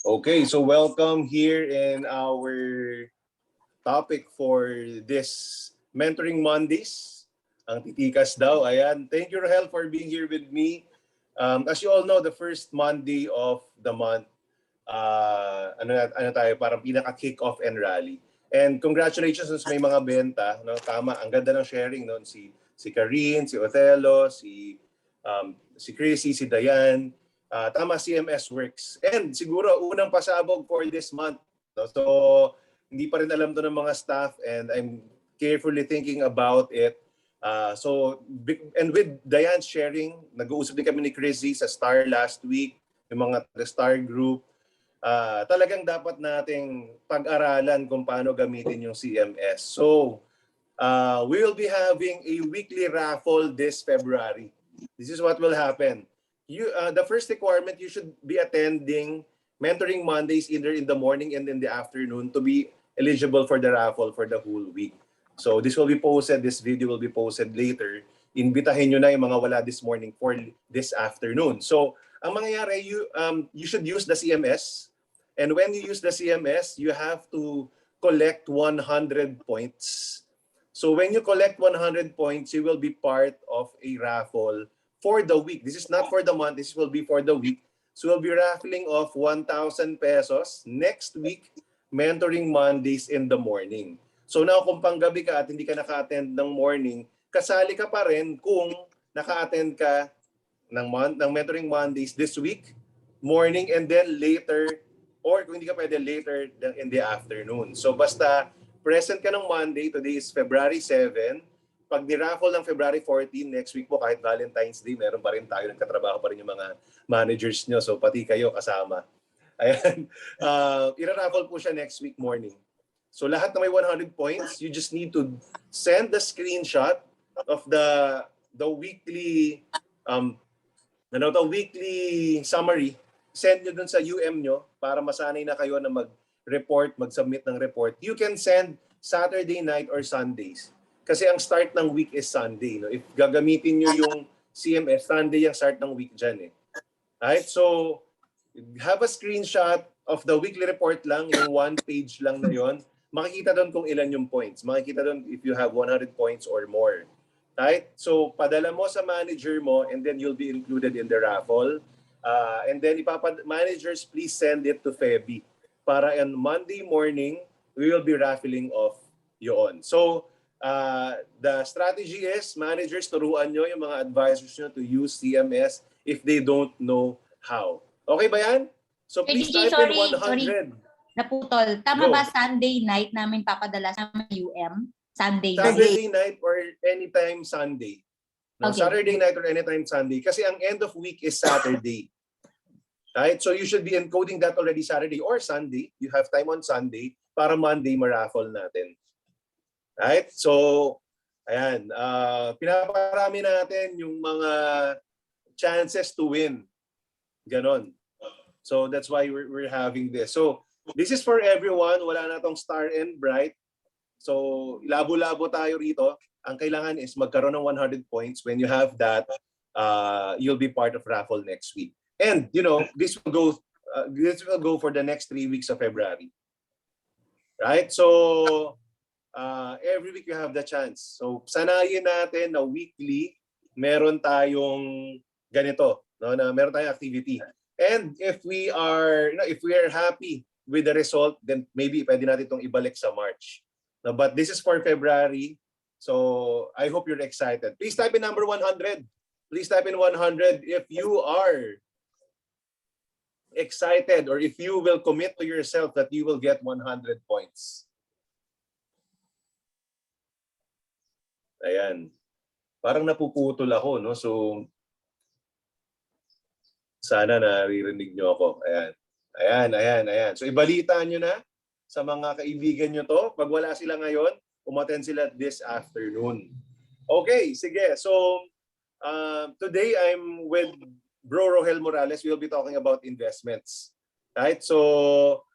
Okay, so welcome here in our topic for this Mentoring Mondays. Ang titikas daw. Ayan. Thank you, Rahel, for being here with me. As you all know, the first Monday of the month, ano tayo, parang pinaka-kick-off and rally. And congratulations sa may mga benta. No? Tama, ang ganda ng sharing noon. Si Karine, si Othello, si Chrissy, si Dayan. Tama, CMS works. And siguro unang pasabog for this month. No? So hindi pa rin alam to ng mga staff and I'm carefully thinking about it. And with Dayan sharing, nag-uusap din kami ni Chrissy sa Star last week, yung mga Star group. Talagang dapat nating pag-aralan kung paano gamitin yung CMS. So, we will be having a weekly raffle this February. This is what will happen. The first requirement, you should be attending Mentoring Mondays either in the morning and in the afternoon to be eligible for the raffle for the whole week. So this will be posted, this video will be posted later. Imbitahin nyo na yung mga wala this morning for this afternoon. So ang mangyayari, you should use the CMS. And when you use the CMS, you have to collect 100 points. So when you collect 100 points, you will be part of a raffle for the week. This is not for the month, this will be for the week. So we'll be raffling off 1,000 pesos next week, Mentoring Mondays in the morning. So now kung panggabi ka at hindi ka naka-attend ng morning, kasali ka pa rin kung naka-attend ka ng Mentoring Mondays this week, morning and then later, or kung hindi ka pwede later in the afternoon. So basta present ka ng Monday, today is February 7, pag ni-raffle ng February 14, next week po kahit Valentine's Day, meron pa rin tayo, nagkatrabaho pa rin yung mga managers nyo. So pati kayo kasama. Ayan. Ira-raffle po siya next week morning. So lahat na may 100 points, you just need to send the screenshot of the weekly weekly summary. Send nyo dun sa UM nyo para masanay na kayo na mag-report, mag-submit ng report. You can send Saturday night or Sundays. Kasi ang start ng week is Sunday. No? If gagamitin nyo yung CMS, Sunday yung start ng week dyan. Right? So, have a screenshot of the weekly report lang, yung one page lang na yon. Makikita doon kung ilan yung points. Makikita doon if you have 100 points or more. Right? So, padala mo sa manager mo and then you'll be included in the raffle. And then, managers, please send it to Feby. Para on Monday morning, we will be raffling off yun. So, the strategy is, managers, turuan nyo yung mga advisors nyo to use CMS if they don't know how. Okay ba yan? So, please type in 100. Sorry. Naputol. Tama Go. ba Sunday night namin papadala sa UM? Sunday night or anytime Sunday. No, okay. Saturday night or anytime Sunday. Kasi ang end of week is Saturday. Right? So you should be encoding that already Saturday or Sunday. You have time on Sunday para Monday ma-raffle natin. Right? So, ayan. Pinaparami natin yung mga chances to win. Ganon. So that's why we're having this. So this is for everyone. Wala na tong Star and Bright. So labo-labo tayo rito. Ang kailangan is magkaroon ng 100 points. When you have that, you'll be part of raffle next week. And you know, this will go for the next 3 weeks of February. Right? So every week you have the chance. So sanayin natin na weekly meron tayong ganito, no, na meron tayong activity. And if we are happy with the result, then maybe pwede natin itong ibalik sa March. No, but this is for February. So I hope you're excited. Please type in number 100. Please type in 100 if you are excited or if you will commit to yourself that you will get 100 points. Ayan. Parang napuputol ako, no? So sana naririnig nyo ako. Ayan. So ibalita nyo na sa mga kaibigan nyo to. Pag wala sila ngayon, umattend sila this afternoon. Okay, sige. So today I'm with Bro Rohel Morales. We'll be talking about investments. Right? So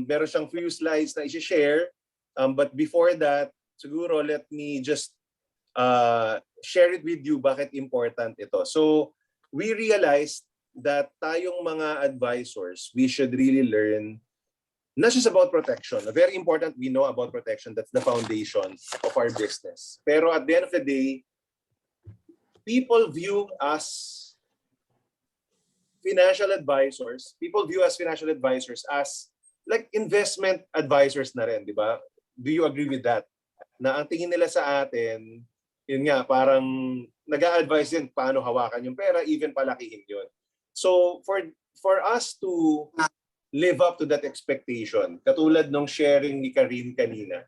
meron siyang few slides na i-share. But before that, siguro let me just share it with you bakit important ito. So we realized that tayong mga advisors, we should really learn not just about protection. Very important, we know about protection. That's the foundation of our business. Pero at the end of the day, people view us financial advisors. People view us financial advisors as like investment advisors na rin, di ba? Do you agree with that? Na ang tingin nila sa atin, yun nga, parang nag-a-advise din paano hawakan yung pera, even palakihin yun. So for us to live up to that expectation, katulad nung sharing ni Karin kanina,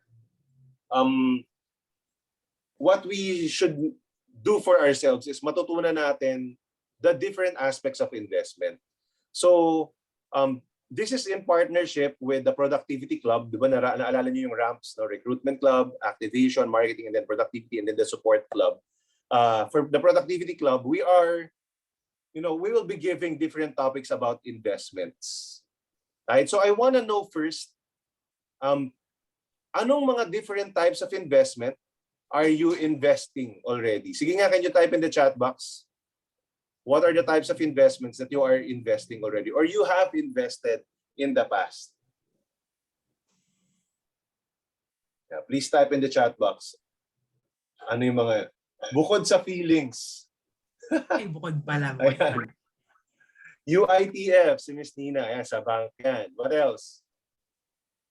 what we should do for ourselves is matutunan natin the different aspects of investment. So this is in partnership with the Productivity Club. Di ba naalala niyo yung RAMPS, no? Recruitment Club, Activation, Marketing, and then Productivity, and then the Support Club. For the Productivity Club, we will be giving different topics about investments. Right? So I want to know first, anong mga different types of investment are you investing already? Sige nga, can you type in the chat box? What are the types of investments that you are investing already or you have invested in the past? Yeah, please type in the chat box. Ano yung mga, bukod sa feelings. Ay, bukod pa lang. Ayan. UITF, si Miss Nina, ayan, sa bank yan. What else?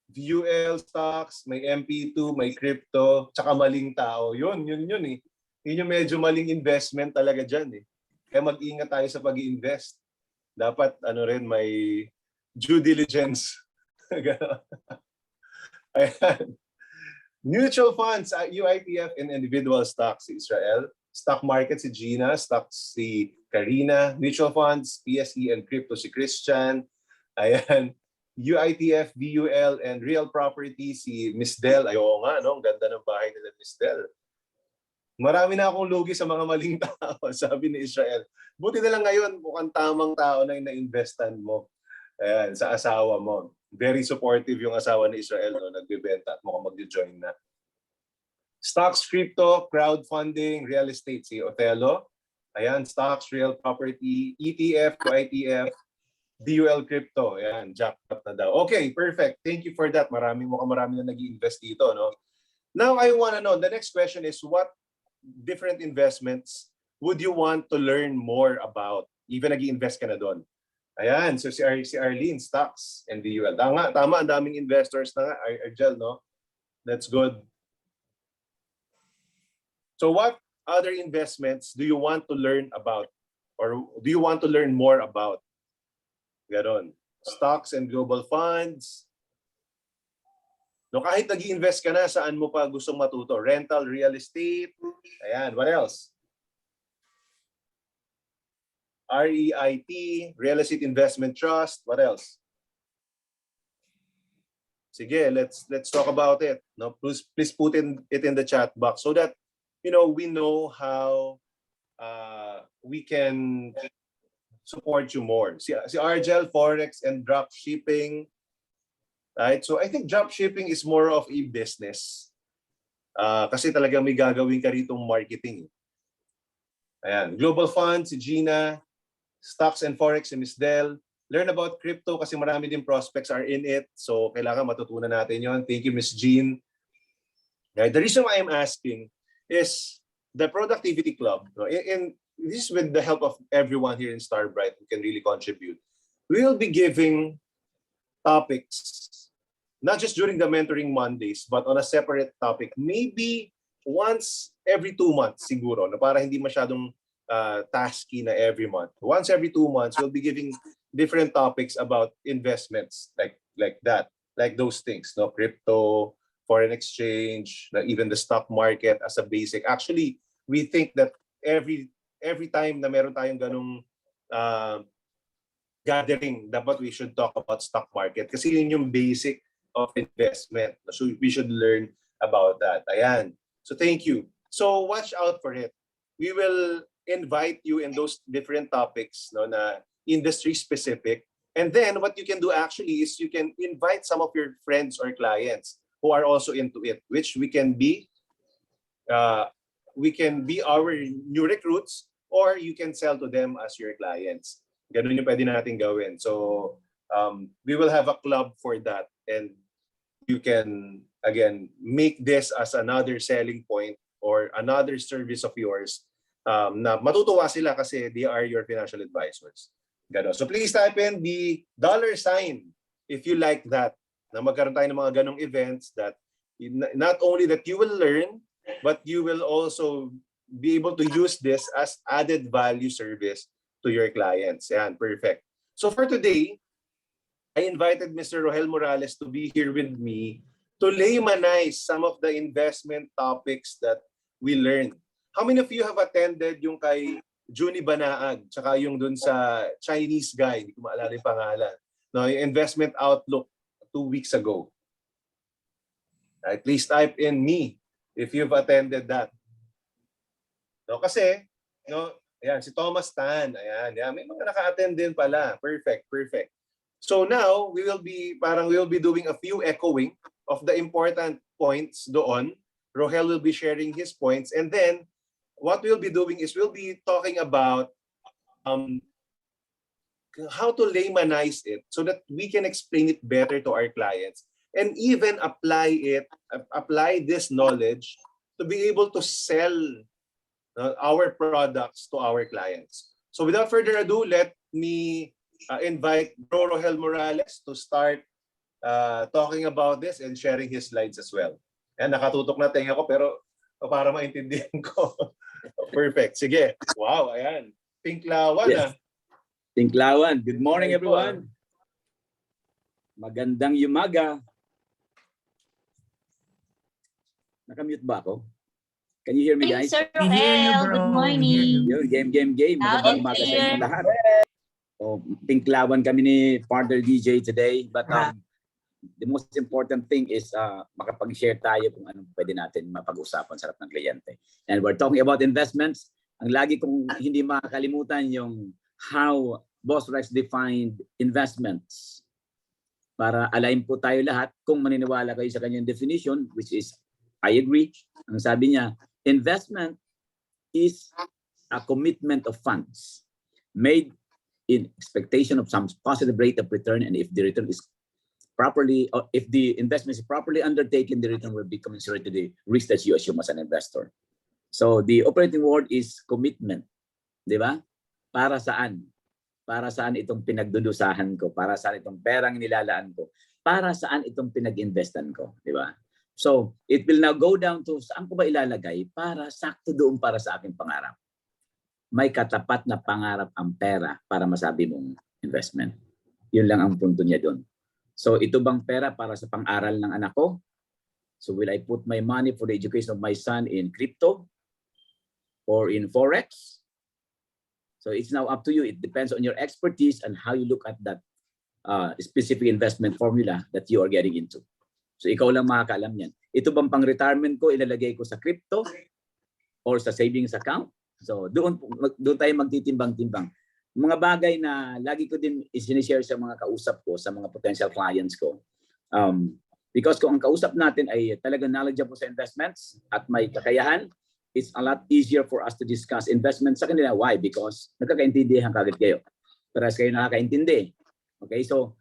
VUL stocks, may MP2, may crypto, tsaka maling tao. Yun eh. Yun yung medyo maling investment talaga dyan eh. Kaya mag-ingat tayo sa pag-i-invest. Dapat rin may due diligence. Ayan. Mutual funds, UITF and individual stocks si Israel. Stock market si Gina, stocks si Karina, mutual funds, PSE and crypto si Christian. Ayan. UITF, VUL, and real property si Miss Del. Ayaw nga, no? Ang ganda ng bahay nila, Miss Del. Marami na akong lugi sa mga maling tao, sabi ni Israel. Buti na lang ngayon, mukhang tamang tao na yung na-investan mo. Ayan, sa asawa mo. Very supportive yung asawa ni Israel, no? Nagbibenta at mukhang mag-join na. Stocks, crypto, crowdfunding, real estate si Othello. Ayan, stocks, real property, ETF, ITF, DUL crypto. Ayan, jackpot na daw. Okay, perfect. Thank you for that. Marami na nag-i-invest dito, no? Now, I want to know, the next question is, what different investments would you want to learn more about? Even nag-i-invest ka na doon. Ayan, so si Arlene, stocks and DUL. Tama, ang daming investors na nga, Argel, no? That's good. So what other investments do you want to learn about or do you want to learn more about? Ganon. Stocks and global funds. No, kahit nag-i-invest ka na, saan mo pa gustong matuto? Rental, real estate. Ayan, what else? REIT, Real Estate Investment Trust. What else? Sige, let's talk about it. No, please put it in the chat box so that we know how we can support you more. Si Argel, Forex and drop shipping. Right? So I think drop shipping is more of a business. Kasi talaga may gagawin ka ritong marketing. Ayan. Global funds, si Gina. Stocks and Forex, si Miss Del. Learn about crypto kasi marami din prospects are in it. So kailangan matutunan natin yon. Thank you, Miss Jean. Right? The reason why I'm asking is the Productivity Club. And this is with the help of everyone here in Starbright who can really contribute. We will be giving topics, not just during the Mentoring Mondays, but on a separate topic. Maybe once every 2 months siguro, na para hindi masyadong tasky na every month. Once every 2 months, we'll be giving different topics about investments like that, like those things, no? Crypto, foreign exchange, even the stock market as a basic. Actually, we think that every time na meron tayong ganung gathering, dapat we should talk about stock market kasi yun yung basic of investment. So we should learn about that. Ayan. So thank you. So watch out for it. We will invite you in those different topics, no, na industry specific. And then what you can do actually is you can invite some of your friends or clients who are also into it, which we can be our new recruits, or you can sell to them as your clients. Ganun yung pwede natin gawin. So, we will have a club for that, and you can, again, make this as another selling point or another service of yours, na matutuwa sila kasi they are your financial advisors. Ganon. So please type in the $sign if you like that, na magkaroon tayo ng mga ganong events that not only that you will learn, but you will also be able to use this as added value service to your clients. Yan, perfect. So for today, I invited Mr. Rohel Morales to be here with me to laymanize some of the investment topics that we learned. How many of you have attended yung kay Juni Banaag, tsaka yung dun sa Chinese guy, hindi ko maalala yung pangalan, no, yung investment outlook 2 weeks ago? Right, please type in me if you've attended that. No, kasi, no, ayan, si Thomas Tan, ayan, may mga naka-attend din pala. Perfect, perfect. So now, we will be doing a few echoing of the important points doon. Rohel will be sharing his points, and then what we'll be doing is we'll be talking about how to laymanize it so that we can explain it better to our clients and even apply this knowledge to be able to sell our products to our clients. So without further ado, let me invite Bro Rohel Morales to start talking about this and sharing his slides as well. Yan, nakatutok na tenga ko pero para maintindihan ko. Perfect. Sige. Wow, ayan. Pinklawan, yes. Pinklawan. Good morning, everyone. Magandang umaga. Nakamute ba ako? Can you hear me, guys? Sir We hear you, Rohel, bro. good morning. Yo, game. Magandang umaga sa inyo lahat. So, pinklawan kami ni Partner DJ today, but the most important thing is makapag-share tayo kung anong pwede natin mapag-usapan sa harap ng kliyente. And we're talking about investments. Ang lagi kong hindi makakalimutan yung how Boss Rex defined investments. Para align po tayo lahat kung maniniwala kayo sa kanyang definition, which is, I agree. Ang sabi niya, investment is a commitment of funds made in expectation of some positive rate of return, and if the return is properly, or if the investment is properly undertaken, the return will be commensurate to the risk that you assume as an investor. So the operating word is commitment, di ba? Para saan? Para saan itong pinagdudusahan ko? Para saan itong perang nilalaan ko? Para saan itong pinag-investan ko, di ba? So it will now go down to saan ko ba ilalagay para sakto doon para sa aking pangarap. May katapat na pangarap ang pera para masabi mong investment. Yun lang ang punto niya doon. So ito bang pera para sa pang-aral ng anak ko? So will I put my money for the education of my son in crypto or in forex? So it's now up to you. It depends on your expertise and how you look at that specific investment formula that you are getting into. So ikaw lang makakaalam yan. Ito bang pang-retirement ko, ilalagay ko sa crypto or sa savings account? So doon tayo magtitimbang-timbang. Mga bagay na lagi ko din i-share sa mga kausap ko, sa mga potential clients ko. Because kung ang kausap natin ay talagang knowledgeable sa investments at may kakayahan, it's a lot easier for us to discuss investments sa kanila. Why? Because nagkakaintindihan kagad kayo. Parehas kayo nakakaintindi. Okay, so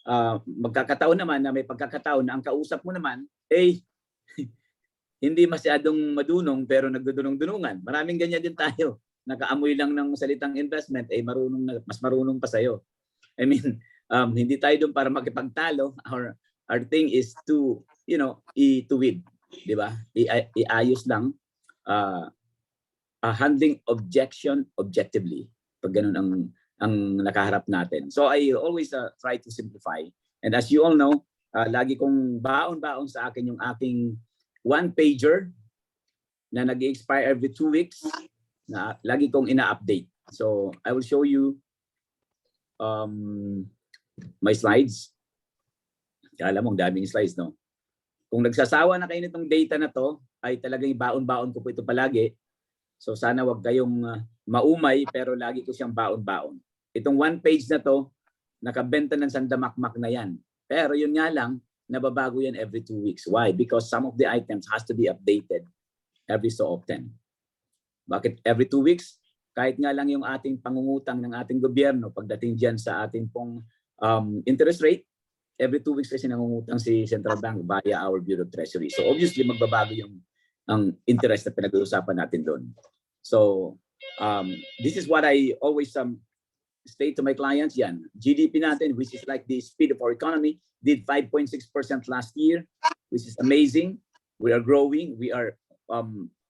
magkakataon naman na may pagkakataon na ang kausap mo naman hindi masyadong madunong pero nagdudunong-dunungan. Maraming ganyan din tayo. Nakaamoy lang ng salitang investment mas marunong pa sa'yo. I mean, hindi tayo doon para makipagtalo. Our thing is to, to win. Di ba? Iayos lang. Handling objection objectively. Pag ganun ang nakaharap natin. So I always try to simplify. And as you all know, lagi kong baon-baon sa akin yung aking one-pager na nag-expire every 2 weeks na lagi kong ina-update. So I will show you my slides. Alam mo, daming slides, no? Kung nagsasawa na kayo nitong data na to, ay talagang baon-baon ko po ito palagi. So sana wag kayong maumay, pero lagi ko siyang baon-baon. Itong one page na to, nakabenta ng sandamakmak na yan. Pero yun nga lang, nababago yan every 2 weeks. Why? Because some of the items has to be updated every so often. Bakit every 2 weeks? kahit nga lang yung ating pangungutang ng ating gobyerno pagdating diyan sa ating pong interest rate, every 2 weeks kasi nangungutang si Central Bank via our Bureau of Treasury. So obviously magbabago yung ang interest na pinag-uusapan natin doon. So this is what I always state to my clients, yan. GDP natin, which is like the speed of our economy, did 5.6% last year, which is amazing. We are growing. We are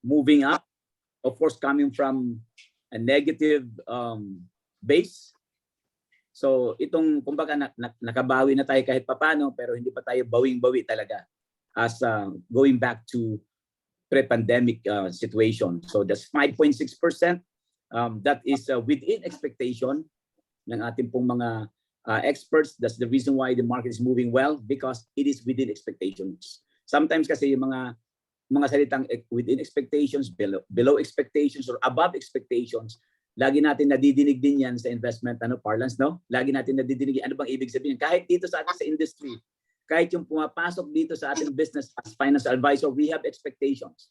moving up. Of course, coming from a negative base. So itong, kumbaga, nakabawi na tayo kahit papano, pero hindi pa tayo bawing-bawi talaga as going back to pre-pandemic situation. So that's 5.6%. That is within expectation ng ating pong mga experts. That's the reason why the market is moving well, because it is within expectations. Sometimes kasi yung mga salitang within expectations, below expectations, or above expectations, lagi natin nadidinig din yan sa investment parlance, no? Lagi natin nadidinig, ano bang ibig sabihin? Kahit dito sa atin sa industry, kahit yung pumapasok dito sa ating business as financial advisor, we have expectations.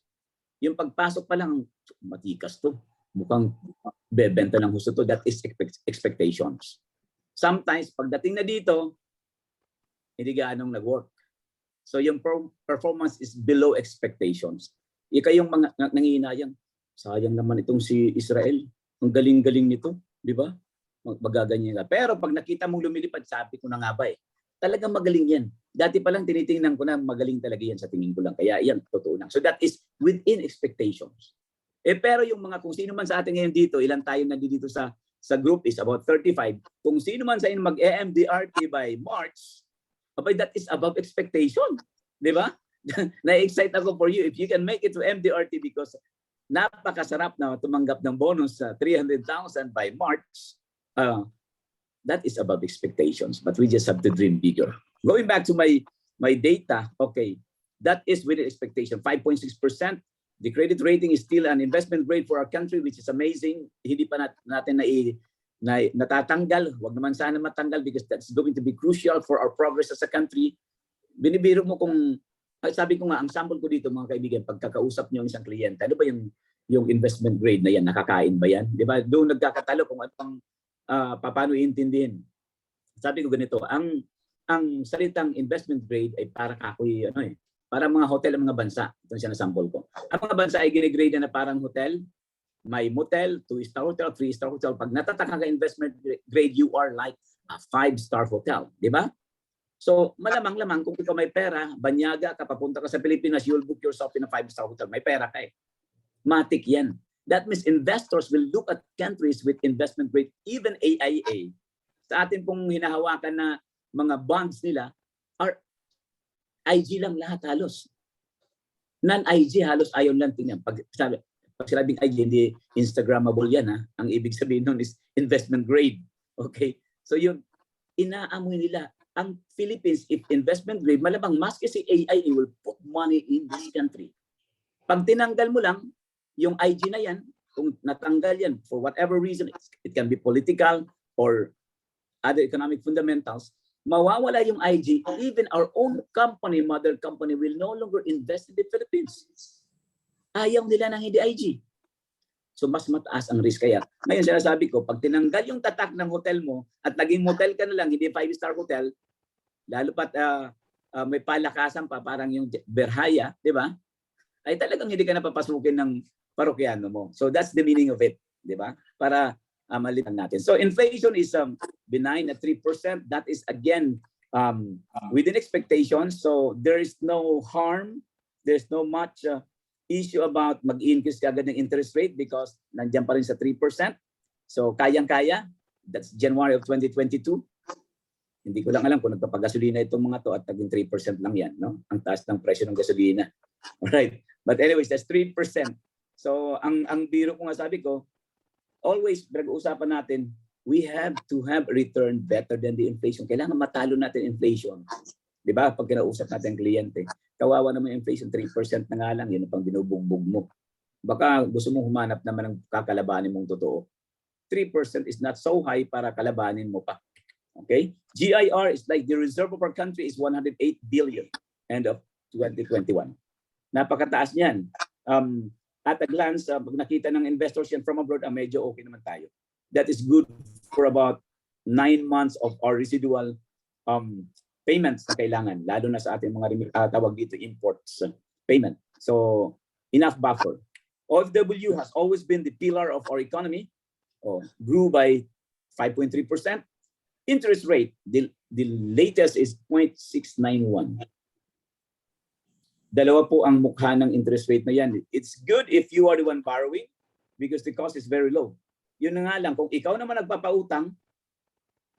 Yung pagpasok pa lang, matikas to. Mukhang bebenta ng gusto to. That is expectations. Sometimes, pagdating na dito, hindi gaanong nag-work. So yung performance is below expectations. Ika yung mga nangihinayang, sayang naman itong si Israel. Ang galing-galing nito, di ba? Magaganyan ka. Pero pag nakita mong lumilipad, sabi ko na nga ba talagang magaling yan. Dati pa lang tinitingnan ko na magaling talaga yan sa tingin ko lang. Kaya yan, totoo lang. So that is within expectations. Pero yung mga kung sino man sa atin ngayon dito, ilan tayo nandito sa group is about 35. Kung sino man sa inyo mag-EMDRT by March, that is above expectation. Di ba? Na-excite ako for you if you can make it to MDRT because napakasarap na tumanggap ng bonus sa 300,000 by March. That is above expectations, but we just have to dream bigger. Going back to my data, okay, that is within expectation, 5.6%. The credit rating is still an investment grade for our country, which is amazing. Hindi pa natin natatanggal. Huwag naman sana matanggal because that's going to be crucial for our progress as a country. Binibiro mo kung, sabi ko nga, ang sample ko dito mga kaibigan, pagkakausap niyo ang isang kliyente, ano ba yung investment grade na yan? Nakakain ba yan? Di ba? Doon nagkakatalo kung anong paano iintindihin. Sabi ko ganito, ang salitang investment grade ay para kakoy, para mga hotel ang mga bansa. Ito siya na sample ko. Ang mga bansa ay gine-grade na parang hotel. May motel, 2-star hotel, 3-star hotel. Pag natataka ka investment grade, you are like a 5-star hotel. Di ba? So, malamang-lamang kung ikaw may pera, banyaga ka, papunta ka sa Pilipinas, you'll book yourself in a 5-star hotel. May pera ka Matik yan. That means investors will look at countries with investment grade, even AIA. Sa atin pong hinahawakan na mga bonds nila are IG lang lahat halos. Non-IG halos ayaw lang tingnan. Pag sinabing IG, hindi Instagrammable yan. Ang ibig sabihin nun is investment grade. Okay? So yun, inaamoy nila. Ang Philippines, if investment grade, malamang mas kasi AIA will put money in this country. Pag tinanggal mo lang, yung IG na yan, kung natanggal yan, for whatever reason, it can be political or other economic fundamentals, mawawala yung IG, even our own company, mother company, will no longer invest in the Philippines. Ayaw nila ng hindi IG. So mas mataas ang risk. Kaya ngayon sinasabi ko, pag tinanggal yung tatak ng hotel mo at naging motel ka na lang, hindi 5-star hotel, lalo pat may palakasan pa, parang yung Berhaya, di ba? Ay talagang hindi ka napapasukin ng parokyano mo. So that's the meaning of it, di ba? Para malitan natin. So inflation is benign at 3%. That is again within expectations. So there is no harm. There's no much issue about mag-increase agad ng interest rate because nandiyan pa rin sa 3%. So kayang-kaya. That's January of 2022. Hindi ko lang alam kung nagpapagasolina itong mga to at naging 3% lang yan. No? Ang taas ng presyo ng gasolina. Alright. But anyways, that's 3%. So ang biro ko nga sabi ko, always pinag-uusapan natin, we have to have a return better than the inflation. Kailangan matalo natin inflation. Di ba? Pag kinausap natin ang kliyente, kawawa naman yung inflation, 3% na nga lang, yun ang pang binubugbog mo. Baka gusto mong humanap naman ng kakalabanin mong totoo. 3% is not so high para kalabanin mo pa. Okay? GIR is like the reserve of our country is 108 billion end of 2021. Napakataas niyan. at a glance, pag nakita ng investors yan from abroad, medyo okay naman tayo. That is good for about 9 months of our residual payments na kailangan, lalo na sa ating mga tawag dito imports payment. So enough buffer. OFW has always been the pillar of our economy. Grew by 5.3%. Interest rate, the latest is 0.691. Dalawa po ang mukha ng interest rate na yan. It's good if you are the one borrowing because the cost is very low. Yun na nga lang, kung ikaw naman nagpapautang,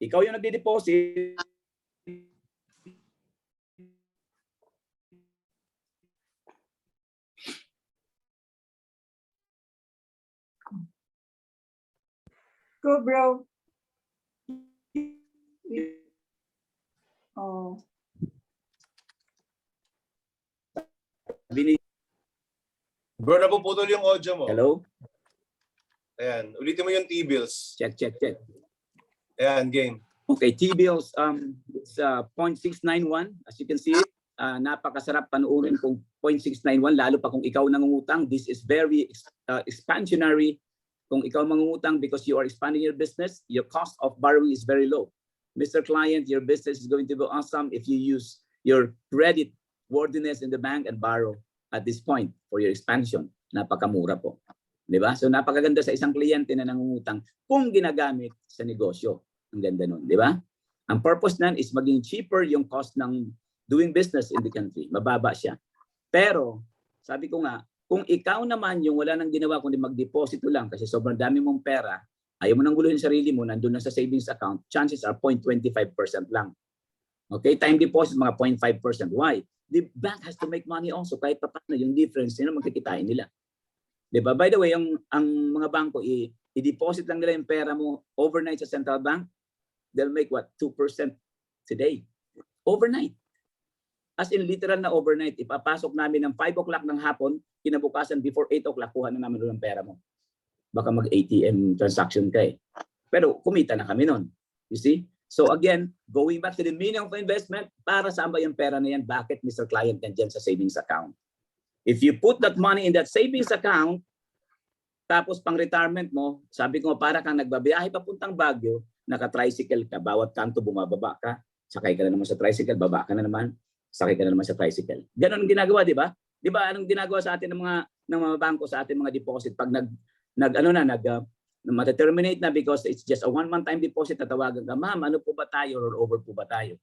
ikaw yung nagde-deposit, Go, bro. Oh. Bro, napuputol yung audio mo. hello? Ayan, ulitin mo yung T-bills. Check. Ayan, game. Okay, T-bills, it's 0.691. As you can see, napakasarap panuorin kung 0.691, lalo pa kung ikaw nangungutang. This is very expansionary. Kung ikaw mangungutang because you are expanding your business, your cost of borrowing is very low. Mr. Client, your business is going to be awesome if you use your credit worthiness in the bank and borrow at this point for your expansion. Napakamura po. Di ba? So napakaganda sa isang kliyente na nangungutang kung ginagamit sa negosyo. Ang ganda nun, di ba? Ang purpose nan is maging cheaper yung cost ng doing business in the country. Mababa siya. Pero, sabi ko nga, kung ikaw naman yung wala nang ginawa kundi mag-deposito lang kasi sobrang dami mong pera, ayaw mo nang guluhin sarili mo, nandun na sa savings account, chances are 0.25% lang. Okay? Time deposit, mga 0.5%. Why? The bank has to make money also kahit pa paano yung difference nila magkikitain nila. Diba? By the way, ang mga bangko, i-deposit lang nila yung pera mo overnight sa central bank, they'll make what? 2% today. Overnight. As in literal na overnight, ipapasok namin ng 5 o'clock ng hapon, kinabukasan before 8 o'clock, kuha na namin doon ang pera mo. Baka mag-ATM transaction ka eh. Pero kumita na kami nun. You see? So again, going back to the meaning of investment, para saan ba yung pera na yan? Bakit, Mr. Client, nandyan sa savings account? If you put that money in that savings account, tapos pang retirement mo, sabi ko para kang nagbabiyahe papuntang Baguio, naka-tricycle ka, bawat kanto bumababa ka, sakay ka na naman sa tricycle, baba ka na naman, sakay ka na naman sa tricycle. Ganon ang ginagawa, di ba? Di ba anong ginagawa sa atin ng mga bangko sa ating mga deposit pag terminate na because it's just a 1-month time deposit, tatawagan ka, ma'am, ano po ba tayo or over po ba tayo?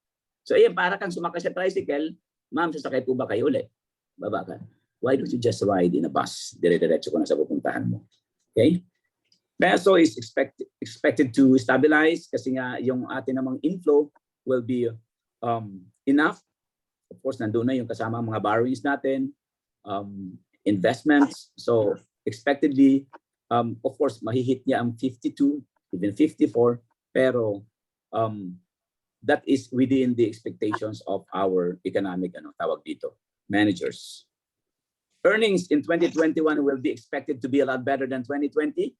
So ayan, para kang sumakay sa tricycle, ma'am, sasakay po ba kayo ulit? Baba ka. Why don't you just ride in a bus? Dire-diretso ko na sa pupuntahan mo. Okay? Peso is expected to stabilize kasi nga yung ating namang inflow will be enough. Of course, nandun na yung kasama mga borrowings natin, investments. So expectedly, of course, mahihit niya ang 52, even 54, pero that is within the expectations of our economic, tawag dito, managers. Earnings in 2021 will be expected to be a lot better than 2020.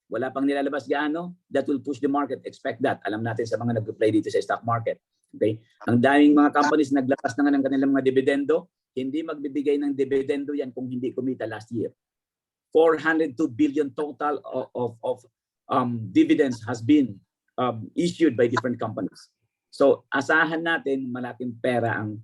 Wala pang nilalabas gaano. That will push the market. Expect that. Alam natin sa mga nag-play dito sa stock market. Okay? Ang daming mga companies naglabas na nga ng kanilang mga dividendo. Hindi magbibigay ng dividendo yan kung hindi kumita last year. 402 billion total of dividends has been issued by different companies. So asahan natin malaking pera ang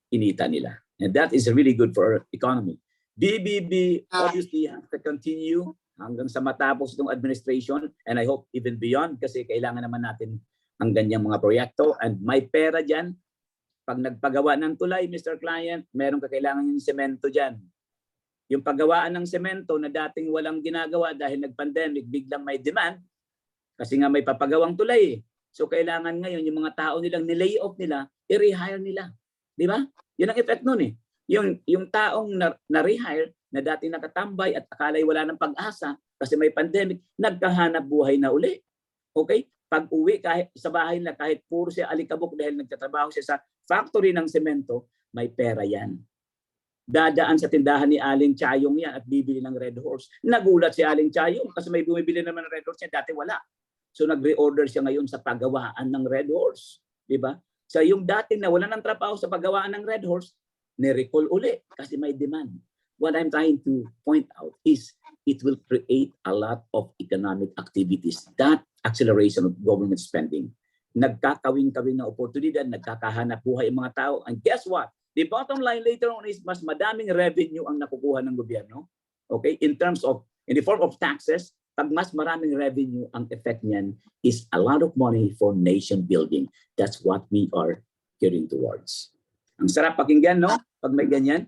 inita nila. And that is really good for our economy. BBB obviously has to continue hanggang sa matapos itong administration and I hope even beyond kasi kailangan naman natin ang ganyang mga proyekto and may pera dyan. Pag nagpagawa ng tulay, Mr. Client, meron kakailangan yung semento dyan. Yung paggawaan ng semento na dating walang ginagawa dahil nag-pandemic, biglang may demand kasi nga may papagawang tulay eh. So kailangan ngayon yung mga tao nilang nilay off nila, i-rehire nila. Di ba? Yun ang effect nun eh. Yung taong na-rehire na dati nakatambay at akalay wala ng pag-asa kasi may pandemic, nagkahanap buhay na uli. Okay? Pag uwi kahit sa bahay na kahit puro siya alikabok dahil nagtatrabaho siya sa factory ng semento, may pera yan. Dadaan sa tindahan ni Aling Chayong yan at bibili ng Red Horse. Nagulat si Aling Chayong kasi may bumibili naman ng Red Horse niya, dati wala. So nag-reorder siya ngayon sa paggawaan ng Red Horse. Diba? So yung dating na wala ng trabaho sa paggawaan ng Red Horse, ni-recall uli kasi may demand. what I'm trying to point out is it will create a lot of economic activities. That acceleration of government spending. Nagkakawin-kawin na oportunidad, nagkakahanap buhay ang mga tao. And guess what? The bottom line later on is mas madaming revenue ang nakukuha ng gobyerno. Okay? In the form of taxes, pag mas maraming revenue, ang effect niyan is a lot of money for nation building. That's what we are gearing towards. Ang sarap pakinggan, no? Pag may ganyan.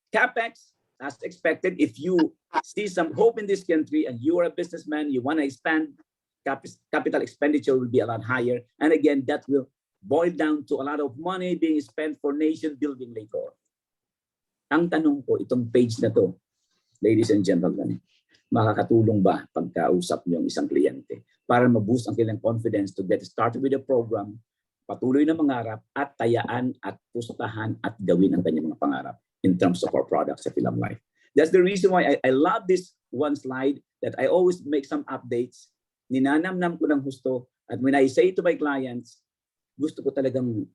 CapEx, as expected, if you see some hope in this country and you are a businessman, you want to expand, capital expenditure will be a lot higher. And again, that will boil down to a lot of money being spent for nation building later. Ang tanong ko, itong page na to, ladies and gentlemen, makakatulong ba pagkausap niyo ang isang kliyente para ma-boost ang kanilang confidence to get started with the program, patuloy na mangarap at tayaan at pustahan at gawin ang kanyang mga pangarap in terms of our products sa Film Life. That's the reason why I love this one slide that I always make some updates. Ninanamnam ko ng gusto at when I say to my clients, gusto ko talagang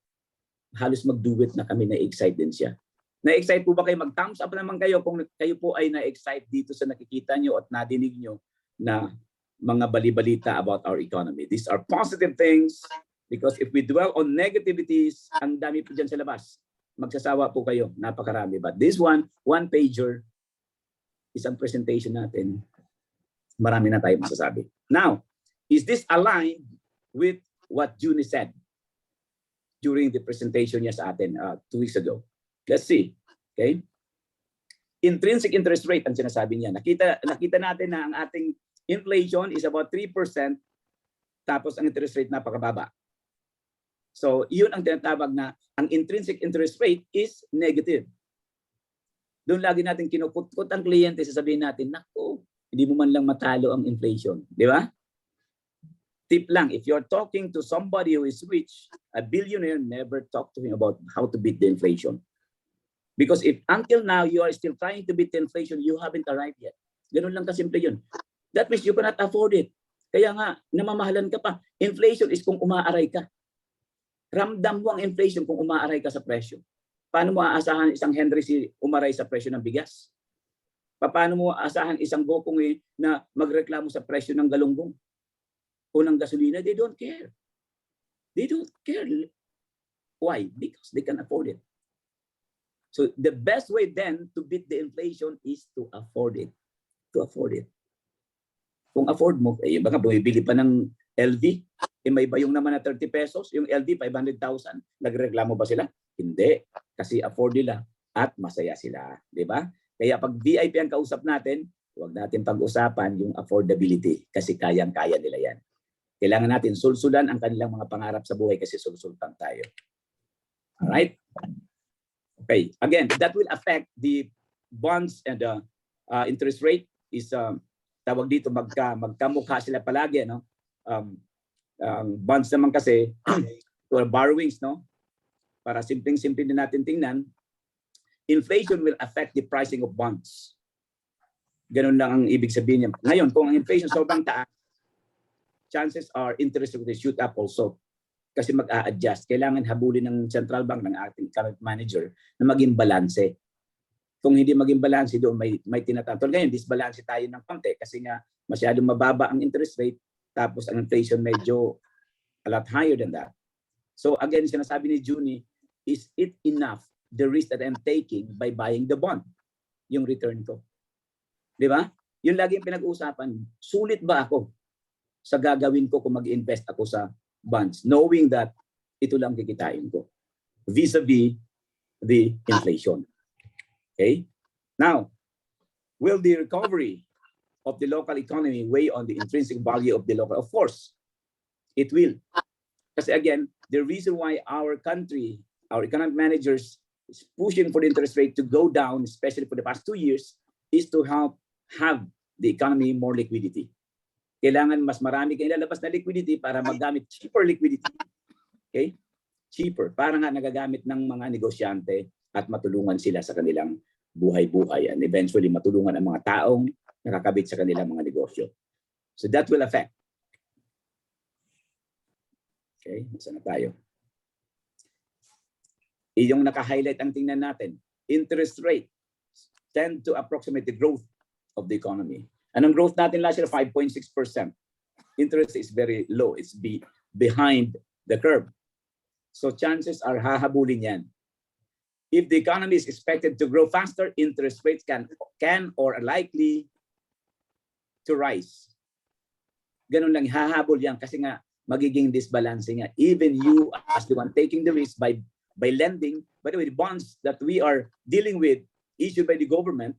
halos mag-do it na kami na-excite din siya. Na-excite po ba kayo? Mag-thumbs up naman kayo kung kayo po ay na-excite dito sa nakikita nyo at nadinig nyo na mga bali-balita about our economy. These are positive things because if we dwell on negativities, ang dami po dyan sa labas. Magsasawa po kayo. Napakarami. But this one-pager, isang presentation natin, marami na tayo masasabi. Now, is this aligned with what Junie said during the presentation niya sa atin 2 weeks ago? Let's see. Okay? Intrinsic interest rate ang sinasabi niya. Nakita natin na ang ating inflation is about 3%, tapos ang interest rate napakababa. So, yun ang tinatawag na ang intrinsic interest rate is negative. Doon lagi natin kinukutkot ang kliyente, sasabihin natin, naku, hindi mo man lang matalo ang inflation. Di ba? Tip lang, if you're talking to somebody who is rich, a billionaire, never talk to him about how to beat the inflation. Because if until now you are still trying to beat the inflation, you haven't arrived yet. Ganun lang kasimple yun. That means you cannot afford it. Kaya nga, namamahalan ka pa. Inflation is kung umaaray ka. Ramdam mo ang inflation kung umaaray ka sa presyo. Paano mo aasahan isang Henry C. umaray sa presyo ng bigas? Paano mo aasahan isang Gokong na magreklamo sa presyo ng galunggong o ng gasolina? They don't care. They don't care. Why? Because they can afford it. So the best way then to beat the inflation is to afford it. To afford it. Kung afford mo, baka bumibili pa ng LV, may bayong naman na 30 pesos, yung LV 500,000, nagreklamo ba sila? Hindi, kasi afford nila at masaya sila, di ba? Kaya pag VIP ang kausap natin, huwag natin pag-usapan yung affordability kasi kayang-kaya nila yan. Kailangan natin sulsulan ang kanilang mga pangarap sa buhay kasi sulsultan tayo. Alright? Okay, again, that will affect the bonds and the interest rate is tawag dito magkamukha sila palagi, no? Bonds naman kasi or borrowings, no? Para simpleng-simple din natin tingnan, inflation will affect the pricing of bonds. Ganun lang ang ibig sabihin niya. Ngayon, kung ang inflation sobrang taas, chances are interest rate will shoot up also. Kasi mag-a-adjust. Kailangan habulin ng central bank, ng ating economic manager, na maging balanse. Kung hindi maging balanse doon, may tinatawag. Ngayon, disbalanse tayo ng konti kasi nga masyadong mababa ang interest rate, tapos ang inflation medyo a lot higher than that. So again, sinasabi ni Junie, is it enough the risk that I'm taking by buying the bond? Yung return ko. Di ba? Yung lagi yung pinag-uusapan, sulit ba ako sa gagawin ko kung mag-invest ako sa bonds, knowing that ito lang kikitain ko vis-a-vis the inflation. Okay? Now, will the recovery of the local economy weigh on the intrinsic value of the local? Of course, it will. Kasi again, the reason why our country, our economic managers is pushing for the interest rate to go down, especially for the past 2 years, is to help have the economy more liquidity. Kailangan mas marami kang ilalabas na liquidity para magamit cheaper liquidity. Okay? Cheaper. Para nga nagagamit ng mga negosyante at matulungan sila sa kanilang buhay-buhay. And eventually matulungan ang mga taong nakakabit sa kanilang mga negosyo. So that will affect. Okay? Saan na tayo? Yung naka-highlight ang tingnan natin. Interest rate. tend to approximate the growth of the economy. Anong growth natin last year? 5.6%. Interest is very low. It's behind the curve. So chances are hahabulin yan. If the economy is expected to grow faster, interest rates can or are likely to rise. Ganun lang, hahabol yan kasi nga magiging disbalancing nga. Even you as the one taking the risk by lending, by the way, the bonds that we are dealing with issued by the government,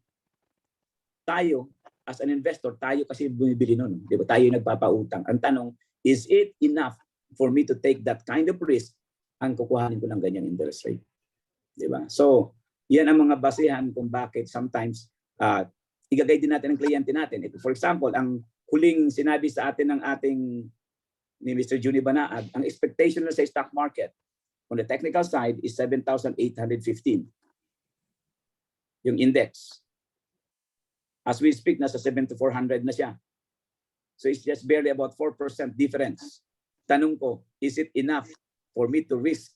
tayo as an investor, tayo kasi bumibili nun. Di ba? Tayo nagpapautang. Ang tanong, is it enough for me to take that kind of risk ang kukuhanin ko ng ganyang interest rate? Di ba? So, yan ang mga basehan kung bakit sometimes igagay din natin ang kliyente natin. Ito, for example, ang huling sinabi sa atin ng ating ni Mr. Juni Banaag, ang expectation na sa stock market on the technical side is 7,815. Yung index. As we speak, nasa 7,400 na siya. So it's just barely about 4% difference. Tanong ko, is it enough for me to risk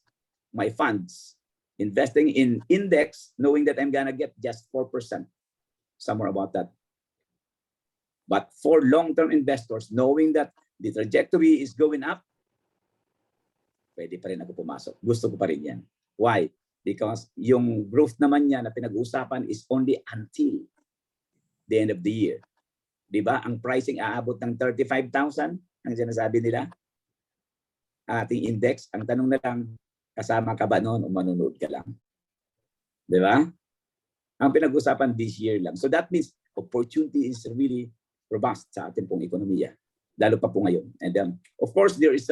my funds investing in index knowing that I'm gonna get just 4%? Somewhere about that. But for long-term investors, knowing that the trajectory is going up, pwede pa rin ako pumasok. Gusto ko pa rin yan. Why? Because yung growth naman niya na pinag-uusapan is only until the end of the year. Diba? Ang pricing aabot ng 35,000 ang sinasabi nila. Ating index, ang tanong na lang, kasama ka ba noon o manunood ka lang? Diba? Ang pinag-usapan this year lang. So that means opportunity is really robust sa ating pong ekonomiya. Lalo pa po ngayon. And of course, there is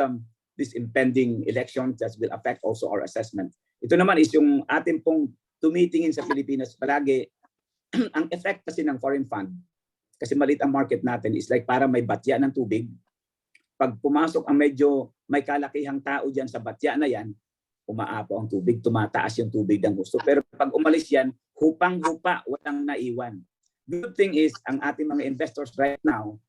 this impending election that will affect also our assessment. Ito naman is yung ating pong tumitingin sa Pilipinas palagi. Ang effect kasi ng foreign fund, kasi maliit ang market natin, is like para may batya ng tubig. Pag pumasok ang medyo may kalakihang tao dyan sa batya na yan, umaapo ang tubig, tumataas yung tubig ng gusto. Pero pag umalis yan, hupang-hupa, walang naiwan. Good thing is, ang ating mga investors right now,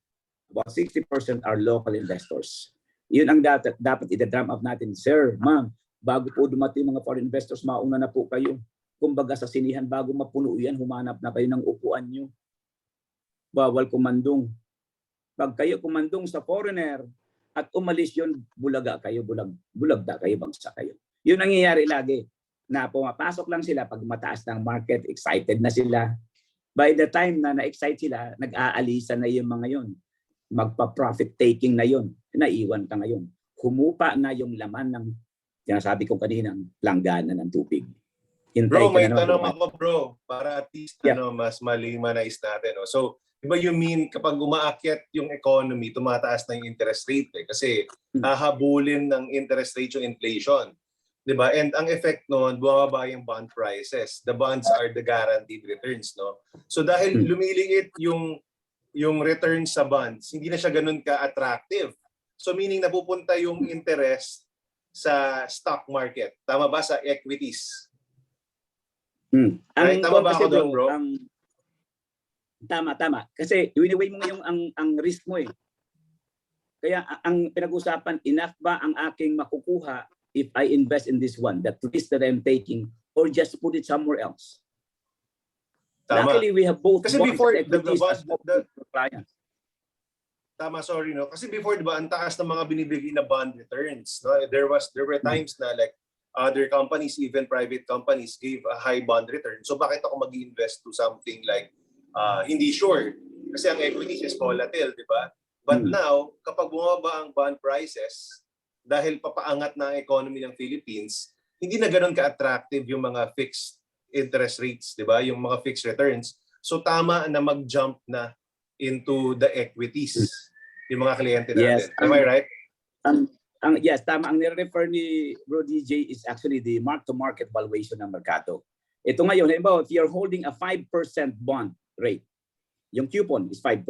about 60% are local investors. Yun ang dapat i-drum up natin. Sir, ma'am, bago po dumating mga foreign investors, mauna na po kayo. Kumbaga sa sinihan, bago mapuno yan, humanap na kayo ng upuan nyo. Bawal kumandong. Pag kayo kumandong sa foreigner at umalis yun, bulaga kayo, bulagda kayo, bagsa kayo. Yun ang nangyayari lagi. Na pumapasok lang sila pag mataas ng market, excited na sila. By the time na na-excite sila, nag-aalisa na yung mga yun. Magpa-profit taking na yun. Naiwan ka ngayon. Humupa na yung laman ng, sinasabi ko kaninang, langganan ng tubig. Bro, may tanong ako bro, para at least mas malimanize natin. No? So, di ba you mean kapag umaakyat yung economy, tumataas na yung interest rate? Kasi hahabulin ng interest rate yung inflation. Di ba? And ang effect noon, bumababa yung bond prices. The bonds are the guaranteed returns. No? So dahil lumiliit yung return sa bonds, hindi na siya ganun ka-attractive. So meaning napupunta yung interest sa stock market. Tama ba? Sa equities. Right? Tama ba ako doon, bro? Tama. Kasi wini-weigh mo ngayon ang risk mo eh. Kaya ang pinag-usapan, enough ba ang aking makukuha if I invest in this one, that risk that I'm taking, or just put it somewhere else? Tama. Luckily, we have both. Kasi before clients. Tama, sorry, no? Kasi before, di ba, ang taas ng mga binibigay na bond returns. No? There were times na like other companies, even private companies, gave a high bond return. So bakit ako mag-invest to something like hindi sure? Kasi ang equities is volatile, di ba? But now, kapag bumaba ang bond prices, dahil papaangat na ang economy ng Philippines, hindi na ganoon ka-attractive yung mga fixed interest rates, di ba? Yung mga fixed returns. So tama na mag-jump na into the equities yung mga kliyente natin. Yes, Am I right? Yes, tama. Ang nire-refer ni Bro DJ is actually the mark-to-market valuation ng merkado. Ito ngayon, halimbawa, if you're holding a 5% bond rate, yung coupon is 5%.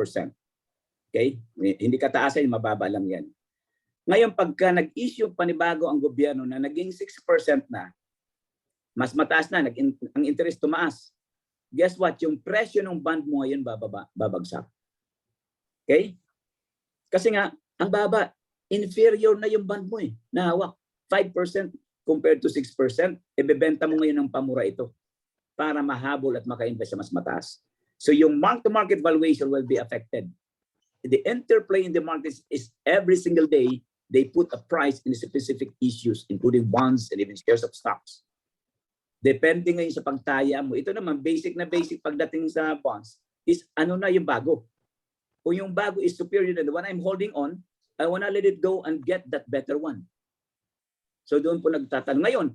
Okay? Hindi kataasan, mababa lang yan. Ngayon, pagka nag-issue panibago ang gobyerno na naging 6% na, mas mataas na, ang interest tumaas. Guess what? Yung presyo ng bond mo ngayon babagsak. Okay? Kasi nga, ang baba, inferior na yung bond mo eh, na hawak. 5% compared to 6%, ibebenta mo ngayon ng pamura ito. para mahabol at maka-invest sa mas mataas. So yung mark-to-market valuation will be affected. The interplay in the markets is every single day, they put a price in specific issues, including bonds and even shares of stocks. Depende ngayon sa pagtaya mo. Ito naman, basic na basic pagdating sa bonds is ano na yung bago. Kung yung bago is superior than the one I'm holding on, I wanna let it go and get that better one. So doon po nagtatanong. Ngayon,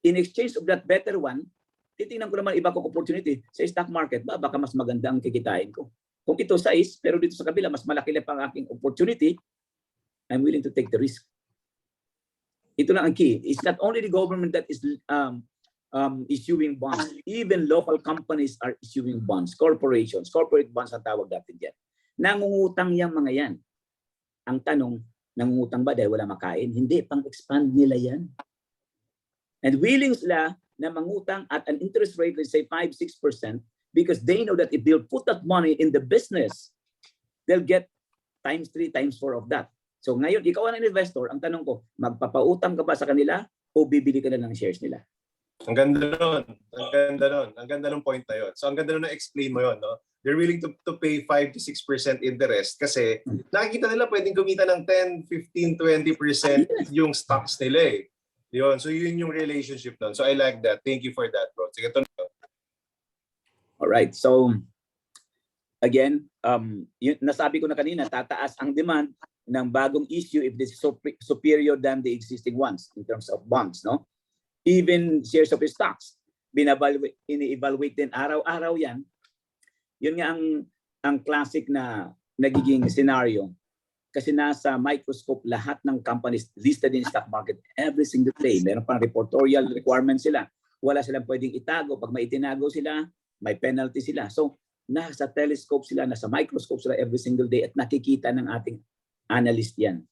in exchange of that better one, titingnan ko naman iba kong opportunity sa stock market. Baka mas maganda ang kikitain ko. Kung ito size, pero dito sa kabila, mas malaki lang ang aking opportunity, I'm willing to take the risk. Ito lang ang key. It's not only the government that is issuing bonds. Even local companies are issuing bonds. Corporations. Corporate bonds ang tawag natin dyan. Nangungutang yung mga yan. Ang tanong, nangungutang ba dahil wala makain? Hindi, pang-expand nila yan. And willing sila na mangutang at an interest rate, let's say 5-6%, because they know that if they'll put that money in the business, they'll get times 3, times 4 of that. So ngayon, ikaw ang investor, ang tanong ko, magpapautang ka ba sa kanila o bibili ka na ng shares nila? Ang ganda nun. Ang ganda nun. Ang ganda ng point na yun. So ang ganda nun na-explain mo yun. No? They're willing to pay 5-6% interest kasi nakikita nila pwedeng kumita ng 10, 15, 20% yung stocks nila eh. Yun. So yun yung relationship nun. So I like that. Thank you for that, bro. Sige, ito na. Alright. So again, yun, nasabi ko na kanina, tataas ang demand ng bagong issue if this is superior than the existing ones in terms of bonds, no? Even shares of stocks, ini-evaluate din araw-araw yan. Yun nga ang classic na nagiging scenario. Kasi nasa microscope lahat ng companies listed in stock market every single day. Meron pang reportorial requirements sila. Wala silang pwedeng itago. Pag may itinago sila, may penalty sila. So, nasa telescope sila, nasa microscope sila every single day at nakikita ng ating analyst yan.